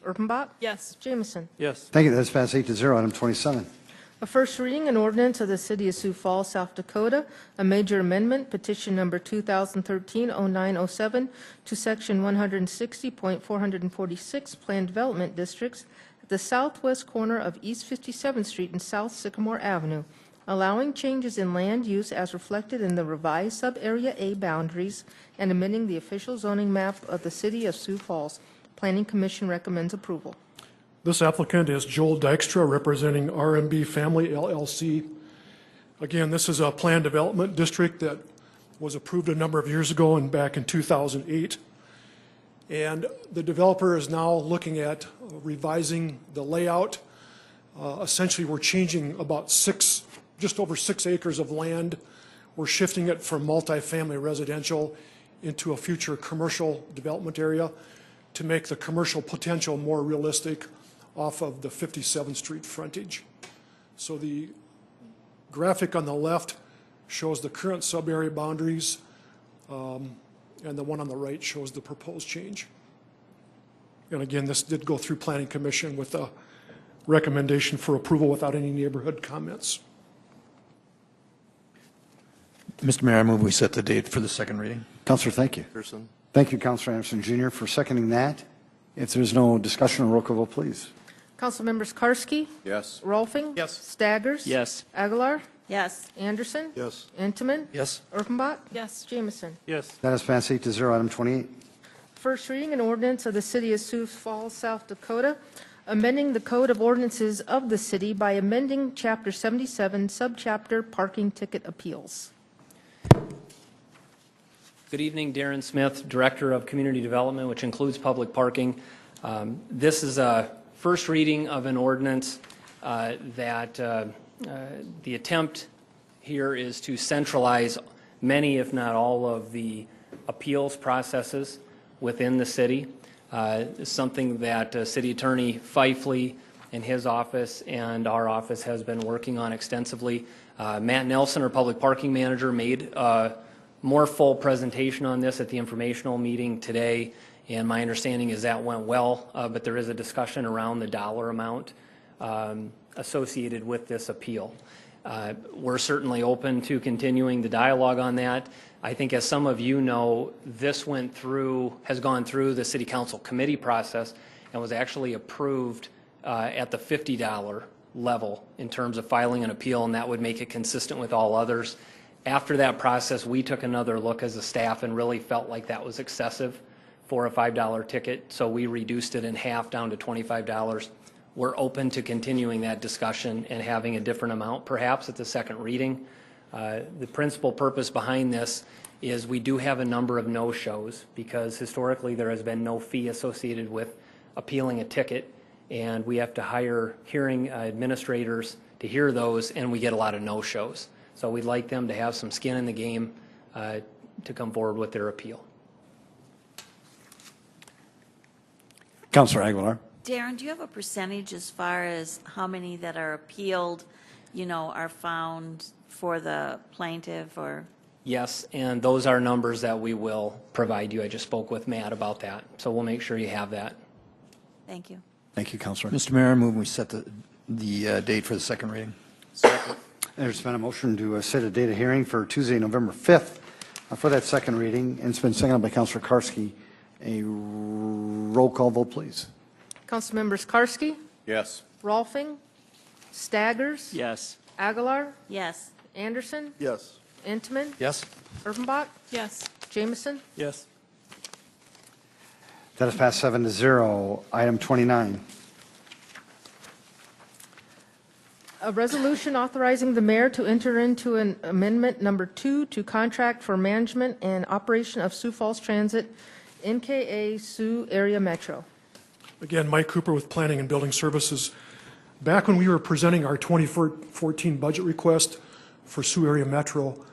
Speaker 2: Urbanbach,
Speaker 11: Yes.
Speaker 2: Jameson.
Speaker 12: Yes.
Speaker 1: Thank you. That's passed 8-0. Item 27.
Speaker 2: A first reading, an ordinance of the City of Sioux Falls, South Dakota, a major amendment, petition number 2013-0907 to section 160.446 Planned Development Districts at the southwest corner of East 57th Street and South Sycamore Avenue, allowing changes in land use as reflected in the revised sub-area A boundaries and amending the official zoning map of the City of Sioux Falls. Planning Commission recommends approval.
Speaker 19: This applicant is Joel Dykstra, representing RMB Family LLC. Again, this is a planned development district that was approved a number of years ago and back in 2008. And the developer is now looking at revising the layout. Essentially, we're changing about just over 6 acres of land. We're shifting it from multifamily residential into a future commercial development area to make the commercial potential more realistic off of the 57th Street frontage. So the graphic on the left shows the current sub-area boundaries, and the one on the right shows the proposed change. And again, this did go through Planning Commission with a recommendation for approval without any neighborhood comments.
Speaker 18: Mr. Mayor, I move we set the date for the second reading.
Speaker 1: Councilor, thank you.
Speaker 3: Anderson.
Speaker 1: Thank you, Councilor Anderson Jr., for seconding that. If there's no discussion, roll call vote, please.
Speaker 2: Councilmembers Karski,
Speaker 13: Yes.
Speaker 2: Rolfing.
Speaker 14: Yes.
Speaker 2: Staggers.
Speaker 17: Yes.
Speaker 2: Aguilar,
Speaker 4: Yes.
Speaker 2: Anderson,
Speaker 3: Yes.
Speaker 2: Intamin,
Speaker 18: Yes.
Speaker 2: Urbanbach,
Speaker 11: Yes.
Speaker 2: Jameson.
Speaker 12: Yes.
Speaker 1: That is passed 8-0. Item 28.
Speaker 2: First reading, an ordinance of the City of Sioux Falls, South Dakota, amending the Code of Ordinances of the city by amending Chapter 77, Subchapter Parking Ticket Appeals.
Speaker 10: Good evening, Darren Smith, Director of Community Development, which includes public parking. This is a first reading of an ordinance that the attempt here is to centralize many, if not all, of the appeals processes within the city. It's something that City Attorney Fifley and his office and our office has been working on extensively. Matt Nelson, our public parking manager, made a more full presentation on this at the informational meeting today, and my understanding is that went well, but there is a discussion around the dollar amount associated with this appeal. We're certainly open to continuing the dialogue on that. I think, as some of you know, this has gone through the City Council committee process and was actually approved at the $50 level in terms of filing an appeal, and that would make it consistent with all others. After that process, we took another look as a staff and really felt like that was excessive for a $5 ticket, so we reduced it in half down to $25. We're open to continuing that discussion and having a different amount, perhaps at the second reading. The principal purpose behind this is we do have a number of no-shows because historically there has been no fee associated with appealing a ticket, and we have to hire hearing administrators to hear those, and we get a lot of no-shows. So we'd like them to have some skin in the game to come forward with their appeal.
Speaker 1: Councilor Aguilar.
Speaker 4: Darren, do you have a percentage as far as how many that are appealed, are found for the plaintiff or?
Speaker 10: Yes, and those are numbers that we will provide you. I just spoke with Matt about that, so we'll make sure you have that.
Speaker 4: Thank you.
Speaker 1: Thank you, Councilor.
Speaker 18: Mr. Mayor, I move we set the date for the second reading.
Speaker 1: Second. There's been a motion to set a date of hearing for Tuesday, November 5th for that second reading, and it's been seconded by Councilor Karski. A roll call vote, please.
Speaker 2: Councilmembers Karski,
Speaker 13: Yes.
Speaker 2: Rolfing, Staggers.
Speaker 17: Yes.
Speaker 2: Aguilar,
Speaker 4: Yes.
Speaker 2: Anderson,
Speaker 3: Yes.
Speaker 2: Intamin,
Speaker 18: Yes.
Speaker 2: Urbanbach,
Speaker 11: Yes.
Speaker 2: Jameson.
Speaker 12: Yes.
Speaker 1: That is passed 7-0. Item 29.
Speaker 2: A resolution authorizing the mayor to enter into an amendment number 2 to contract for management and operation of Sioux Falls Transit, NKA Sioux Area Metro.
Speaker 19: Again, Mike Cooper with Planning and Building Services. Back when we were presenting our 2014 budget request for Sioux Area Metro,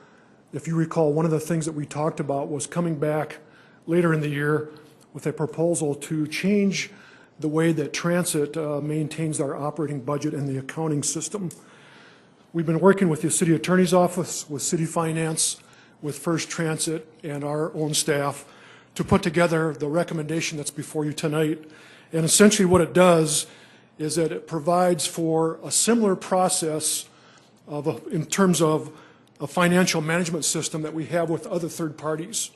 Speaker 19: if you recall, one of the things that we talked about was coming back later in the year with a proposal to change the way that transit maintains our operating budget and the accounting system. We've been working with the city attorney's office, with city finance, with First Transit, and our own staff to put together the recommendation that's before you tonight. And essentially what it does is that it provides for a similar process in terms of a financial management system that we have with other third parties,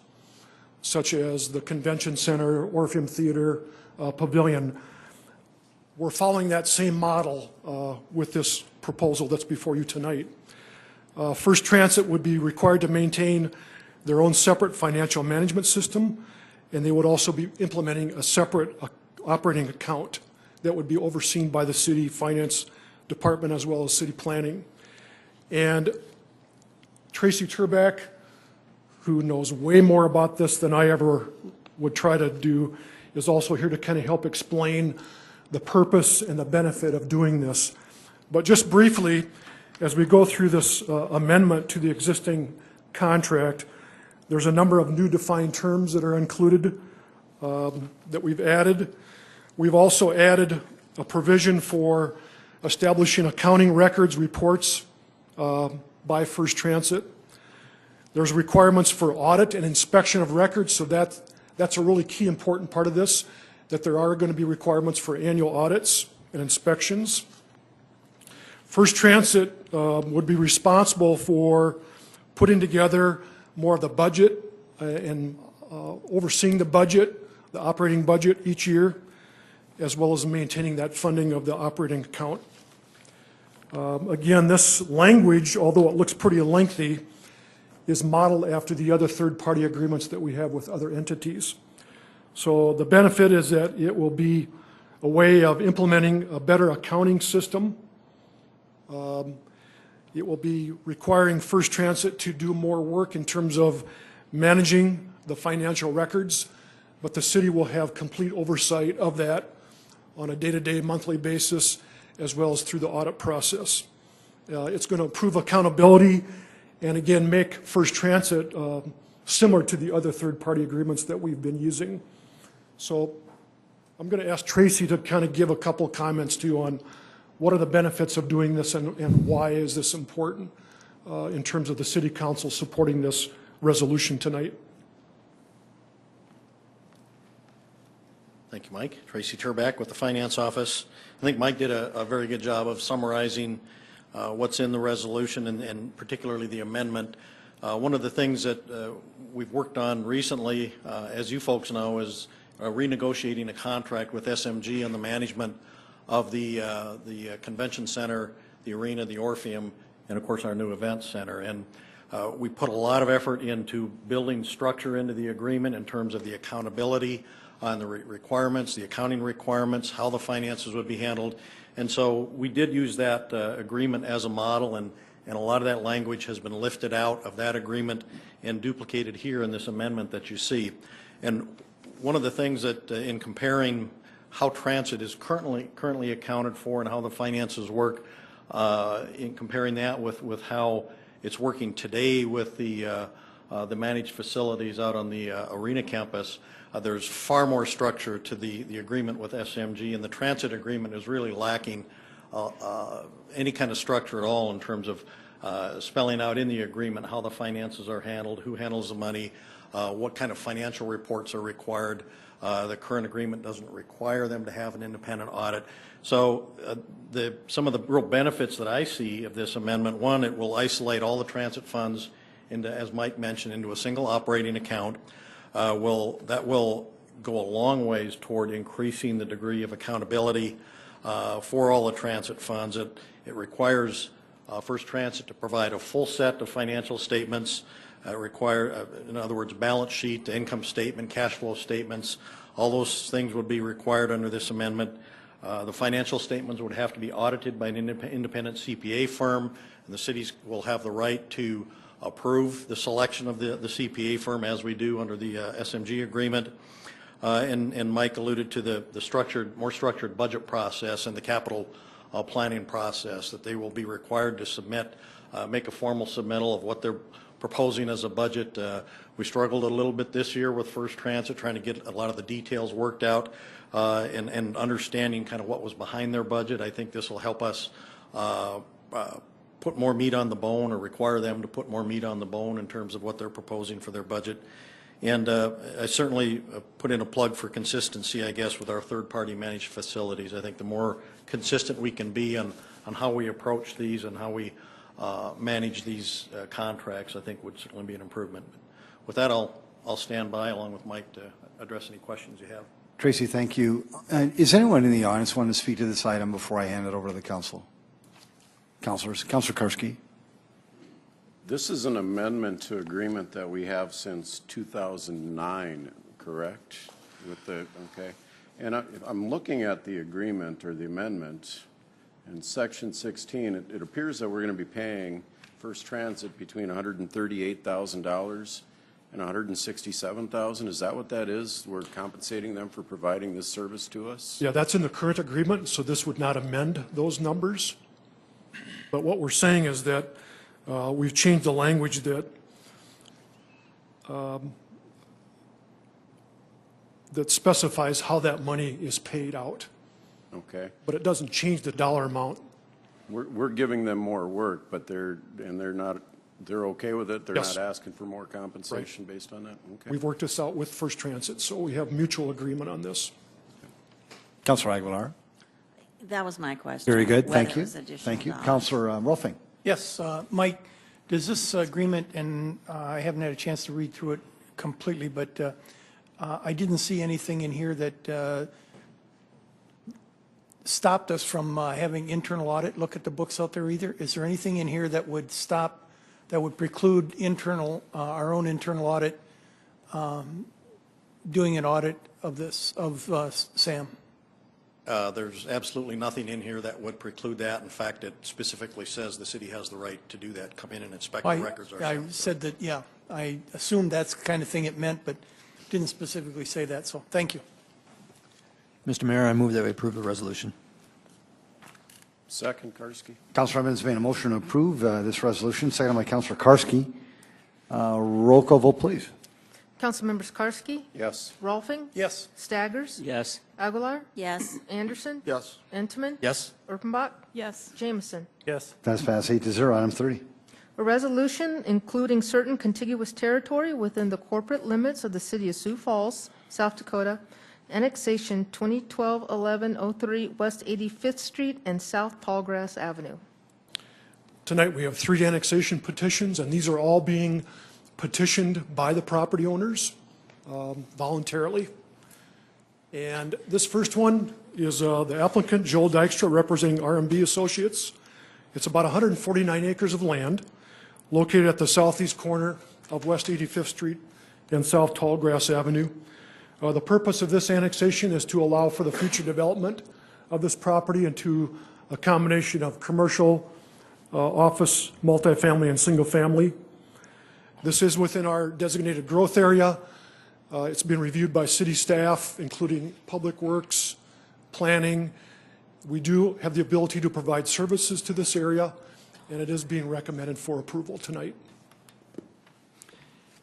Speaker 19: such as the Convention Center, Orpheum Theater, Pavilion. We're following that same model with this proposal that's before you tonight. First Transit would be required to maintain their own separate financial management system, and they would also be implementing a separate operating account that would be overseen by the city finance department as well as city planning. And Tracy Turback, who knows way more about this than I ever would try to do, is also here to kind of help explain the purpose and the benefit of doing this. But just briefly, as we go through this amendment to the existing contract, there's a number of new defined terms that are included that we've added. We've also added a provision for establishing accounting records reports by First Transit. There's requirements for audit and inspection of records, so that's a really key important part of this, that there are going to be requirements for annual audits and inspections. First Transit would be responsible for putting together more of the budget and overseeing the budget, the operating budget each year, as well as maintaining that funding of the operating account. Again, this language, although it looks pretty lengthy, is modeled after the other third-party agreements that we have with other entities. So the benefit is that it will be a way of implementing a better accounting system. It will be requiring First Transit to do more work in terms of managing the financial records, but the city will have complete oversight of that on a day-to-day, monthly basis, as well as through the audit process. It's going to improve accountability and again make First Transit similar to the other third-party agreements that we've been using. So I'm going to ask Tracy to kind of give a couple comments to you on what are the benefits of doing this and why is this important in terms of the City Council supporting this resolution tonight.
Speaker 6: Thank you, Mike. Tracy Turback with the Finance Office. I think Mike did a very good job of summarizing what's in the resolution and particularly the amendment. One of the things that we've worked on recently, as you folks know, is renegotiating a contract with SMG on the management of the Convention Center, the Arena, the Orpheum, and of course our new Event Center. And we put a lot of effort into building structure into the agreement in terms of the accountability on the requirements, the accounting requirements, how the finances would be handled. And so we did use that agreement as a model, and a lot of that language has been lifted out of that agreement and duplicated here in this amendment that you see. And one of the things that in comparing how transit is currently accounted for and how the finances work, in comparing that with how it's working today with the managed facilities out on the Arena campus, there's far more structure to the agreement with SMG, and the transit agreement is really lacking any kind of structure at all in terms of spelling out in the agreement how the finances are handled, who handles the money, what kind of financial reports are required. The current agreement doesn't require them to have an independent audit. So some of the real benefits that I see of this amendment, one, it will isolate all the transit funds into, as Mike mentioned, into a single operating account. That will go a long ways toward increasing the degree of accountability for all the transit funds. It requires First Transit to provide a full set of financial statements, in other words, balance sheet, income statement, cash flow statements. All those things would be required under this amendment. The financial statements would have to be audited by an independent CPA firm, and the cities will have the right to approve the selection of the CPA firm as we do under the SMG agreement. And Mike alluded to the more structured budget process and the capital
Speaker 20: planning process, that they will be required to submit, make a formal submittal of what they're proposing as a budget. We struggled a little bit this year with First Transit, trying to get a lot of the details worked out and understanding kind of what was behind their budget. I think this will help us put more meat on the bone, or require them to put more meat on the bone in terms of what they're proposing for their budget. And I certainly put in a plug for consistency, I guess, with our third-party managed facilities. I think the more consistent we can be on how we approach these and how we manage these contracts, I think would certainly be an improvement. But with that, I'll stand by along with Mike to address any questions you have.
Speaker 1: Tracy, thank you. Is anyone in the audience wanting to speak to this item before I hand it over to the council? Councilors, Councilor Karski.
Speaker 13: This is an amendment to agreement that we have since 2009, correct? With the, okay. And I'm looking at the agreement or the amendment, in section 16, it appears that we're going to be paying First Transit between $138,000 and $167,000. Is that what that is? We're compensating them for providing this service to us?
Speaker 19: Yeah, that's in the current agreement, so this would not amend those numbers. But what we're saying is that we've changed the language that that specifies how that money is paid out.
Speaker 13: Okay.
Speaker 19: But it doesn't change the dollar amount.
Speaker 13: We're giving them more work, but they're okay with it? They're
Speaker 19: Yes.
Speaker 13: not asking for more compensation based on that? Okay.
Speaker 19: We've worked this out with First Transit, so we have mutual agreement on this.
Speaker 1: Councilor Aguilar.
Speaker 4: That was my question.
Speaker 1: Very good.
Speaker 4: whether
Speaker 1: Thank
Speaker 4: it
Speaker 1: you.
Speaker 4: was additional
Speaker 1: Thank you.
Speaker 4: dollars.
Speaker 1: Councilor Rolfing.
Speaker 14: Yes, Mike, does this agreement, and I haven't had a chance to read through it completely, but I didn't see anything in here that stopped us from having internal audit look at the books out there either? Is there anything in here that would stop, that would preclude internal, our own internal audit, doing an audit of this, of SAM?
Speaker 20: There's absolutely nothing in here that would preclude that. In fact, it specifically says the city has the right to do that, come in and inspect the records ourselves.
Speaker 14: I said that, yeah, I assumed that's the kind of thing it meant, but didn't specifically say that, so thank you.
Speaker 6: Mr. Mayor, I move that we approve the resolution.
Speaker 13: Second, Karski.
Speaker 1: Councilor Evans made a motion to approve this resolution, seconded by Councilor Karski. Roll call vote, please.
Speaker 2: Councilmembers Karski?
Speaker 13: Yes.
Speaker 2: Rolfing?
Speaker 14: Yes.
Speaker 2: Staggers?
Speaker 17: Yes.
Speaker 2: Aguilar?
Speaker 4: Yes.
Speaker 2: Anderson?
Speaker 20: Yes.
Speaker 2: Entman?
Speaker 6: Yes.
Speaker 2: Erpenbach?
Speaker 11: Yes.
Speaker 2: Jameson?
Speaker 12: Yes.
Speaker 1: That's passed 8-0. Item 30.
Speaker 2: A resolution including certain contiguous territory within the corporate limits of the city of Sioux Falls, South Dakota, annexation 2012-1103 West 85th Street and South Tallgrass Avenue.
Speaker 19: Tonight we have 3 annexation petitions, and these are all being petitioned by the property owners voluntarily. And this first one is the applicant, Joel Dykstra, representing RMB Associates. It's about 149 acres of land located at the southeast corner of West 85th Street and South Tallgrass Avenue. The purpose of this annexation is to allow for the future development of this property into a combination of commercial, office, multifamily, and single family. This is within our designated growth area. It's been reviewed by city staff, including Public Works, planning. We do have the ability to provide services to this area, and it is being recommended for approval tonight.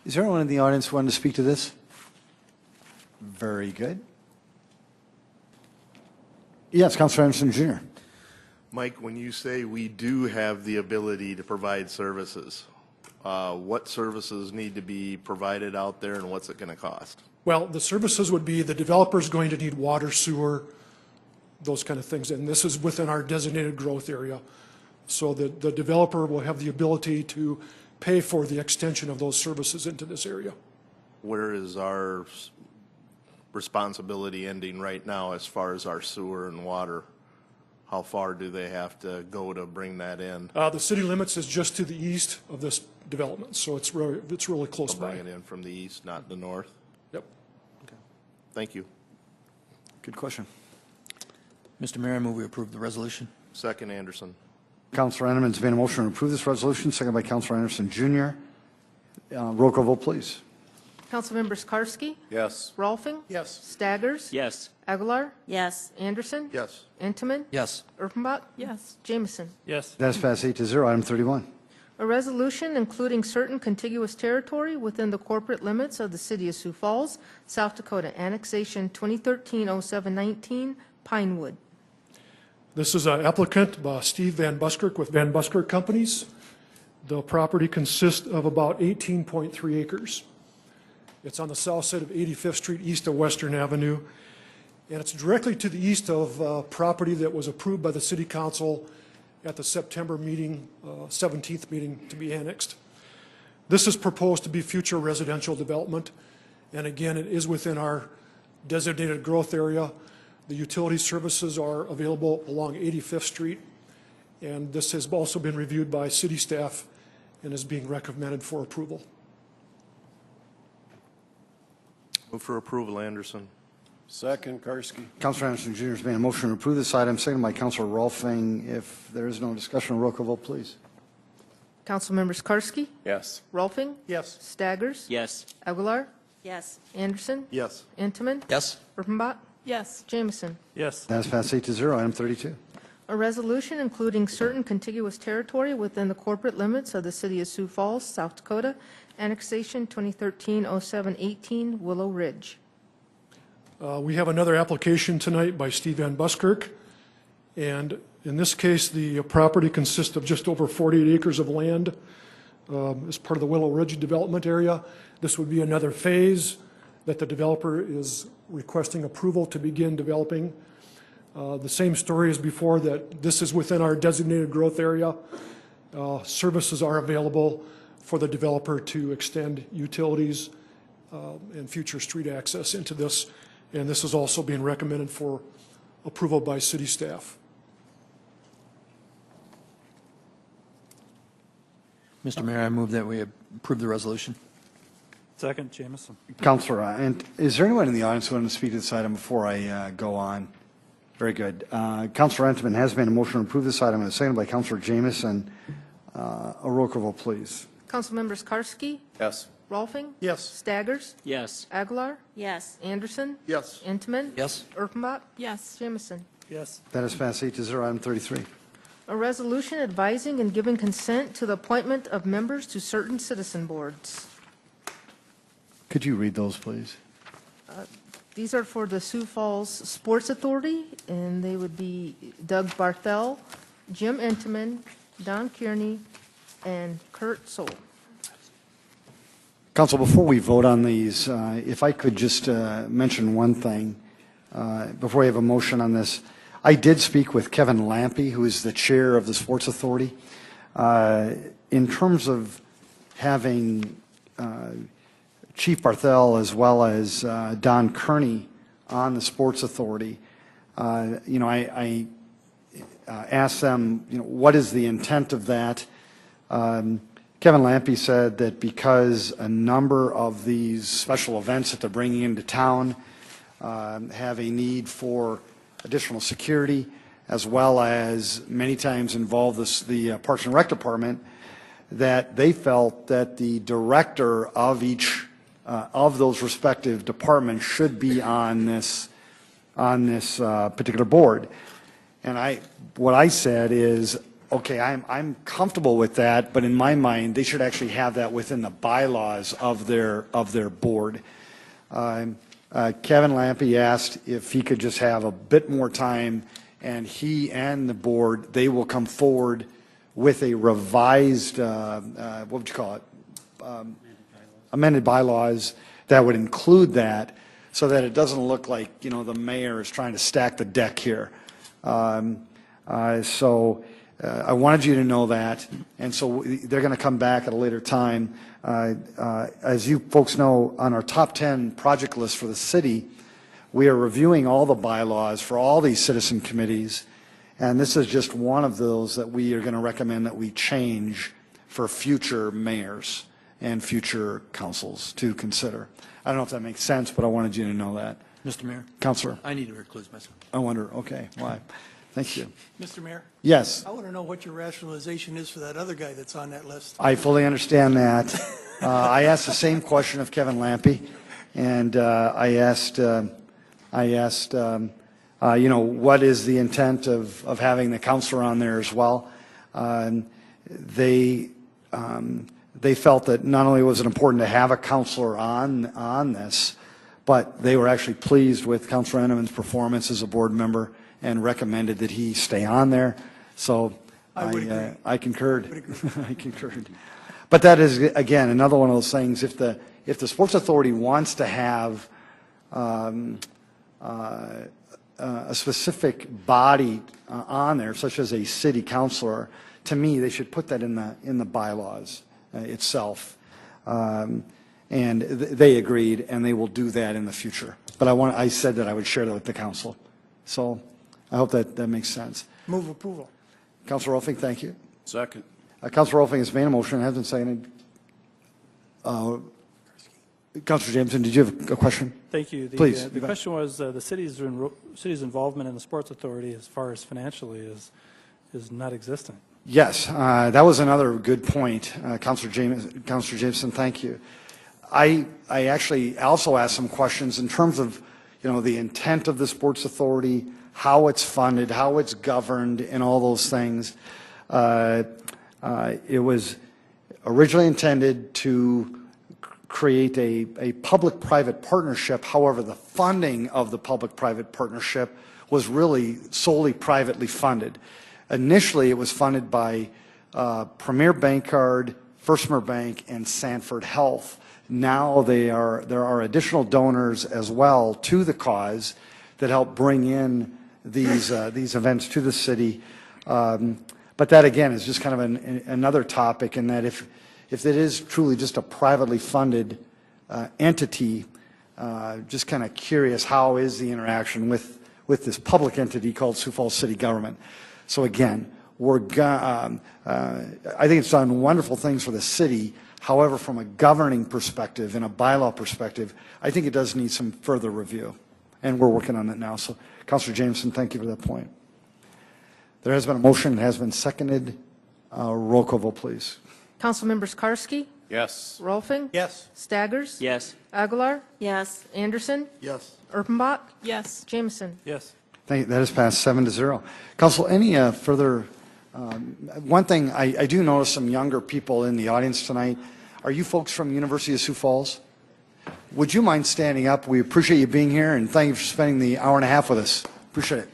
Speaker 1: Is there anyone in the audience who wanted to speak to this? Very good. Yes, Councilor Anderson, Jr.
Speaker 3: Mike, when you say we do have the ability to provide services, what services need to be provided out there and what's it going to cost?
Speaker 19: Well, the services would be the developer's going to need water, sewer, those kind of things, and this is within our designated growth area. So the developer will have the ability to pay for the extension of those services into this area.
Speaker 3: Where is our responsibility ending right now as far as our sewer and water? How far do they have to go to bring that in?
Speaker 19: The city limits is just to the east of this development, so it's really close by.
Speaker 3: Bring it in from the east, not the north?
Speaker 19: Yep.
Speaker 3: Okay. Thank you.
Speaker 1: Good question.
Speaker 6: Mr. Mayor, I move we approve the resolution.
Speaker 3: Second, Anderson.
Speaker 1: Councilor Enneman's made a motion to approve this resolution, seconded by Councilor Anderson, Jr. Roll call vote, please.
Speaker 2: Councilmembers Karski,
Speaker 13: Yes.
Speaker 2: Rolfing,
Speaker 14: Yes.
Speaker 2: Staggers,
Speaker 17: Yes.
Speaker 2: Aguilar,
Speaker 4: Yes.
Speaker 2: Anderson,
Speaker 3: Yes.
Speaker 2: Intiman,
Speaker 18: Yes.
Speaker 2: Erfenbach,
Speaker 11: Yes.
Speaker 2: Jameson.
Speaker 12: Yes.
Speaker 1: That is passed 8-0. Item 31.
Speaker 2: A resolution including certain contiguous territory within the corporate limits of the city of Sioux Falls, South Dakota, annexation 2013-0719, Pinewood.
Speaker 19: This is an applicant, Steve Van Buskirk with Van Buskirk Companies. The property consists of about 18.3 acres. It's on the south side of 85th Street, east of Western Avenue, and it's directly to the east of property that was approved by the City Council at the September meeting, 17th meeting, to be annexed. This is proposed to be future residential development, and again, it is within our designated growth area. The utility services are available along 85th Street, and this has also been reviewed by city staff and is being recommended for approval.
Speaker 3: Move for approval, Anderson.
Speaker 13: Second, Karski.
Speaker 1: Councilor Anderson Jr. has made a motion to approve this item, seconded by Councilor Rolfing. If there is no discussion, roll call vote, please.
Speaker 2: Councilmembers Karski,
Speaker 13: Yes.
Speaker 2: Rolfing,
Speaker 14: Yes.
Speaker 2: Staggers,
Speaker 17: Yes.
Speaker 2: Aguilar,
Speaker 4: Yes.
Speaker 2: Anderson,
Speaker 3: Yes.
Speaker 2: Intiman,
Speaker 18: Yes.
Speaker 2: Erfenbach,
Speaker 11: Yes.
Speaker 2: Jameson.
Speaker 12: Yes.
Speaker 1: That is passed 8-0. Item 32.
Speaker 2: A resolution including certain contiguous territory within the corporate limits of the city of Sioux Falls, South Dakota, annexation 2013-0718, Willow Ridge.
Speaker 19: We have another application tonight by Steve Van Buskirk, and in this case, the property consists of just over 48 acres of land as part of the Willow Ridge development area. This would be another phase that the developer is requesting approval to begin developing. The same story as before, that this is within our designated growth area. Services are available for the developer to extend utilities and future street access into this, and this is also being recommended for approval by city staff.
Speaker 18: Mr. Mayor, I move that we approve the resolution.
Speaker 12: Second, Jameson.
Speaker 1: Councilor, and is there anyone in the audience who wants to speak to this item before I go on? Very good. Councilor Entman has made a motion to approve this item, and it's seconded by Councilor Jameson. A roll call vote, please.
Speaker 2: Councilmembers Karski,
Speaker 13: Yes.
Speaker 2: Rolfing,
Speaker 14: Yes.
Speaker 2: Staggers,
Speaker 17: Yes.
Speaker 2: Aguilar,
Speaker 4: Yes.
Speaker 2: Anderson,
Speaker 3: Yes.
Speaker 2: Intiman,
Speaker 18: Yes.
Speaker 2: Erfenbach,
Speaker 11: Yes.
Speaker 2: Jameson.
Speaker 12: Yes.
Speaker 1: That is passed 8-0. Item 33.
Speaker 2: A resolution advising and giving consent to the appointment of members to certain citizen boards.
Speaker 1: Could you read those, please?
Speaker 2: These are for the Sioux Falls Sports Authority, and they would be Doug Barthel, Jim Intiman, Don Kearney, and Kurt Soul.
Speaker 1: Council, before we vote on these, if I could just mention one thing before we have a motion on this. I did speak with Kevin Lampy, who is the chair of the Sports Authority. In terms of having Chief Barthel as well as Don Kearney on the Sports Authority, I asked them, what is the intent of that? Kevin Lampy said that because a number of these special events that they're bringing into town have a need for additional security, as well as many times involve the Parks and Rec Department, that they felt that the director of each of those respective departments should be on this particular board. And what I said is, okay, I'm comfortable with that, but in my mind, they should actually have that within the bylaws of their board. Kevin Lampy asked if he could just have a bit more time, and he and the board, they will come forward with a revised, what would you call it? Amended bylaws that would include that, so that it doesn't look like, the mayor is trying to stack the deck here. I wanted you to know that, and so they're going to come back at a later time. As you folks know, on our top 10 project list for the city, we are reviewing all the bylaws for all these citizen committees, and this is just one of those that we are going to recommend that we change for future mayors and future councils to consider. I don't know if that makes sense, but I wanted you to know that.
Speaker 18: Mr. Mayor?
Speaker 1: Councilor?
Speaker 18: I need to recluse myself.
Speaker 1: I wonder, okay, why? Thank you.
Speaker 14: Mr. Mayor?
Speaker 1: Yes.
Speaker 14: I want to know what your rationalization is for that other guy that's on that list.
Speaker 1: I fully understand that. I asked the same question of Kevin Lampe, and I asked, you know, what is the intent of having the counselor on there as well? They felt that not only was it important to have a counselor on this, but they were actually pleased with Councilor Enneman's performance as a board member and recommended that he stay on there. So I concurred. I concurred. But that is, again, another one of those things. If the Sports Authority wants to have a specific body on there, such as a city councilor, to me, they should put that in the bylaws itself. And they agreed, and they will do that in the future. But I said that I would share that with the council. So I hope that makes sense.
Speaker 14: Move approval.
Speaker 1: Councilor Rolfing, thank you.
Speaker 13: Second.
Speaker 1: Councilor Rolfing has made a motion, has been seconded. Councilor Jameson, did you have a question?
Speaker 12: Thank you.
Speaker 1: Please.
Speaker 12: The question was the city's involvement in the Sports Authority as far as financially is not existent.
Speaker 1: Yes, that was another good point, Councilor Jameson. Thank you. I actually also asked some questions in terms of, you know, the intent of the Sports Authority, how it's funded, how it's governed, and all those things. It was originally intended to create a public-private partnership. However, the funding of the public-private partnership was really solely privately funded. Initially, it was funded by Premier Bankcard, Firstmer Bank, and Sanford Health. Now there are additional donors as well to the cause that help bring in these events to the city. But that, again, is just kind of another topic in that if it is truly just a privately funded entity, just kind of curious, how is the interaction with this public entity called Sioux Falls City Government? So again, I think it's done wonderful things for the city. However, from a governing perspective and a bylaw perspective, I think it does need some further review. And we're working on it now. So, Councilor Jameson, thank you for that point. There has been a motion, it has been seconded. Roll call vote, please.
Speaker 2: Council members Karski,
Speaker 13: Yes.
Speaker 2: Rolfing,
Speaker 14: Yes.
Speaker 2: Staggers,
Speaker 17: Yes.
Speaker 2: Aguilar,
Speaker 4: Yes.
Speaker 2: Anderson,
Speaker 14: Yes.
Speaker 2: Erpenbach,
Speaker 11: Yes.
Speaker 2: Jameson.
Speaker 12: Yes.
Speaker 1: Thank you. That has passed 7-0. Council, any further? One thing, I do notice some younger people in the audience tonight. Are you folks from University of Sioux Falls? Would you mind standing up? We appreciate you being here, and thank you for spending the hour and a half with us. Appreciate it.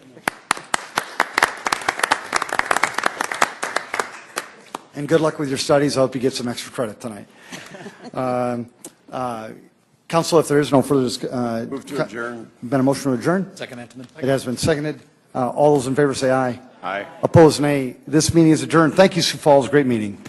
Speaker 1: And good luck with your studies. I hope you get some extra credit tonight. Council, if there is no further
Speaker 13: Move to adjourn.
Speaker 1: Been a motion to adjourn?
Speaker 18: Second, Entenmann.
Speaker 1: It has been seconded. All those in favor say aye.
Speaker 13: Aye.
Speaker 1: Opposed, nay. This meeting is adjourned. Thank you, Sioux Falls. Great meeting.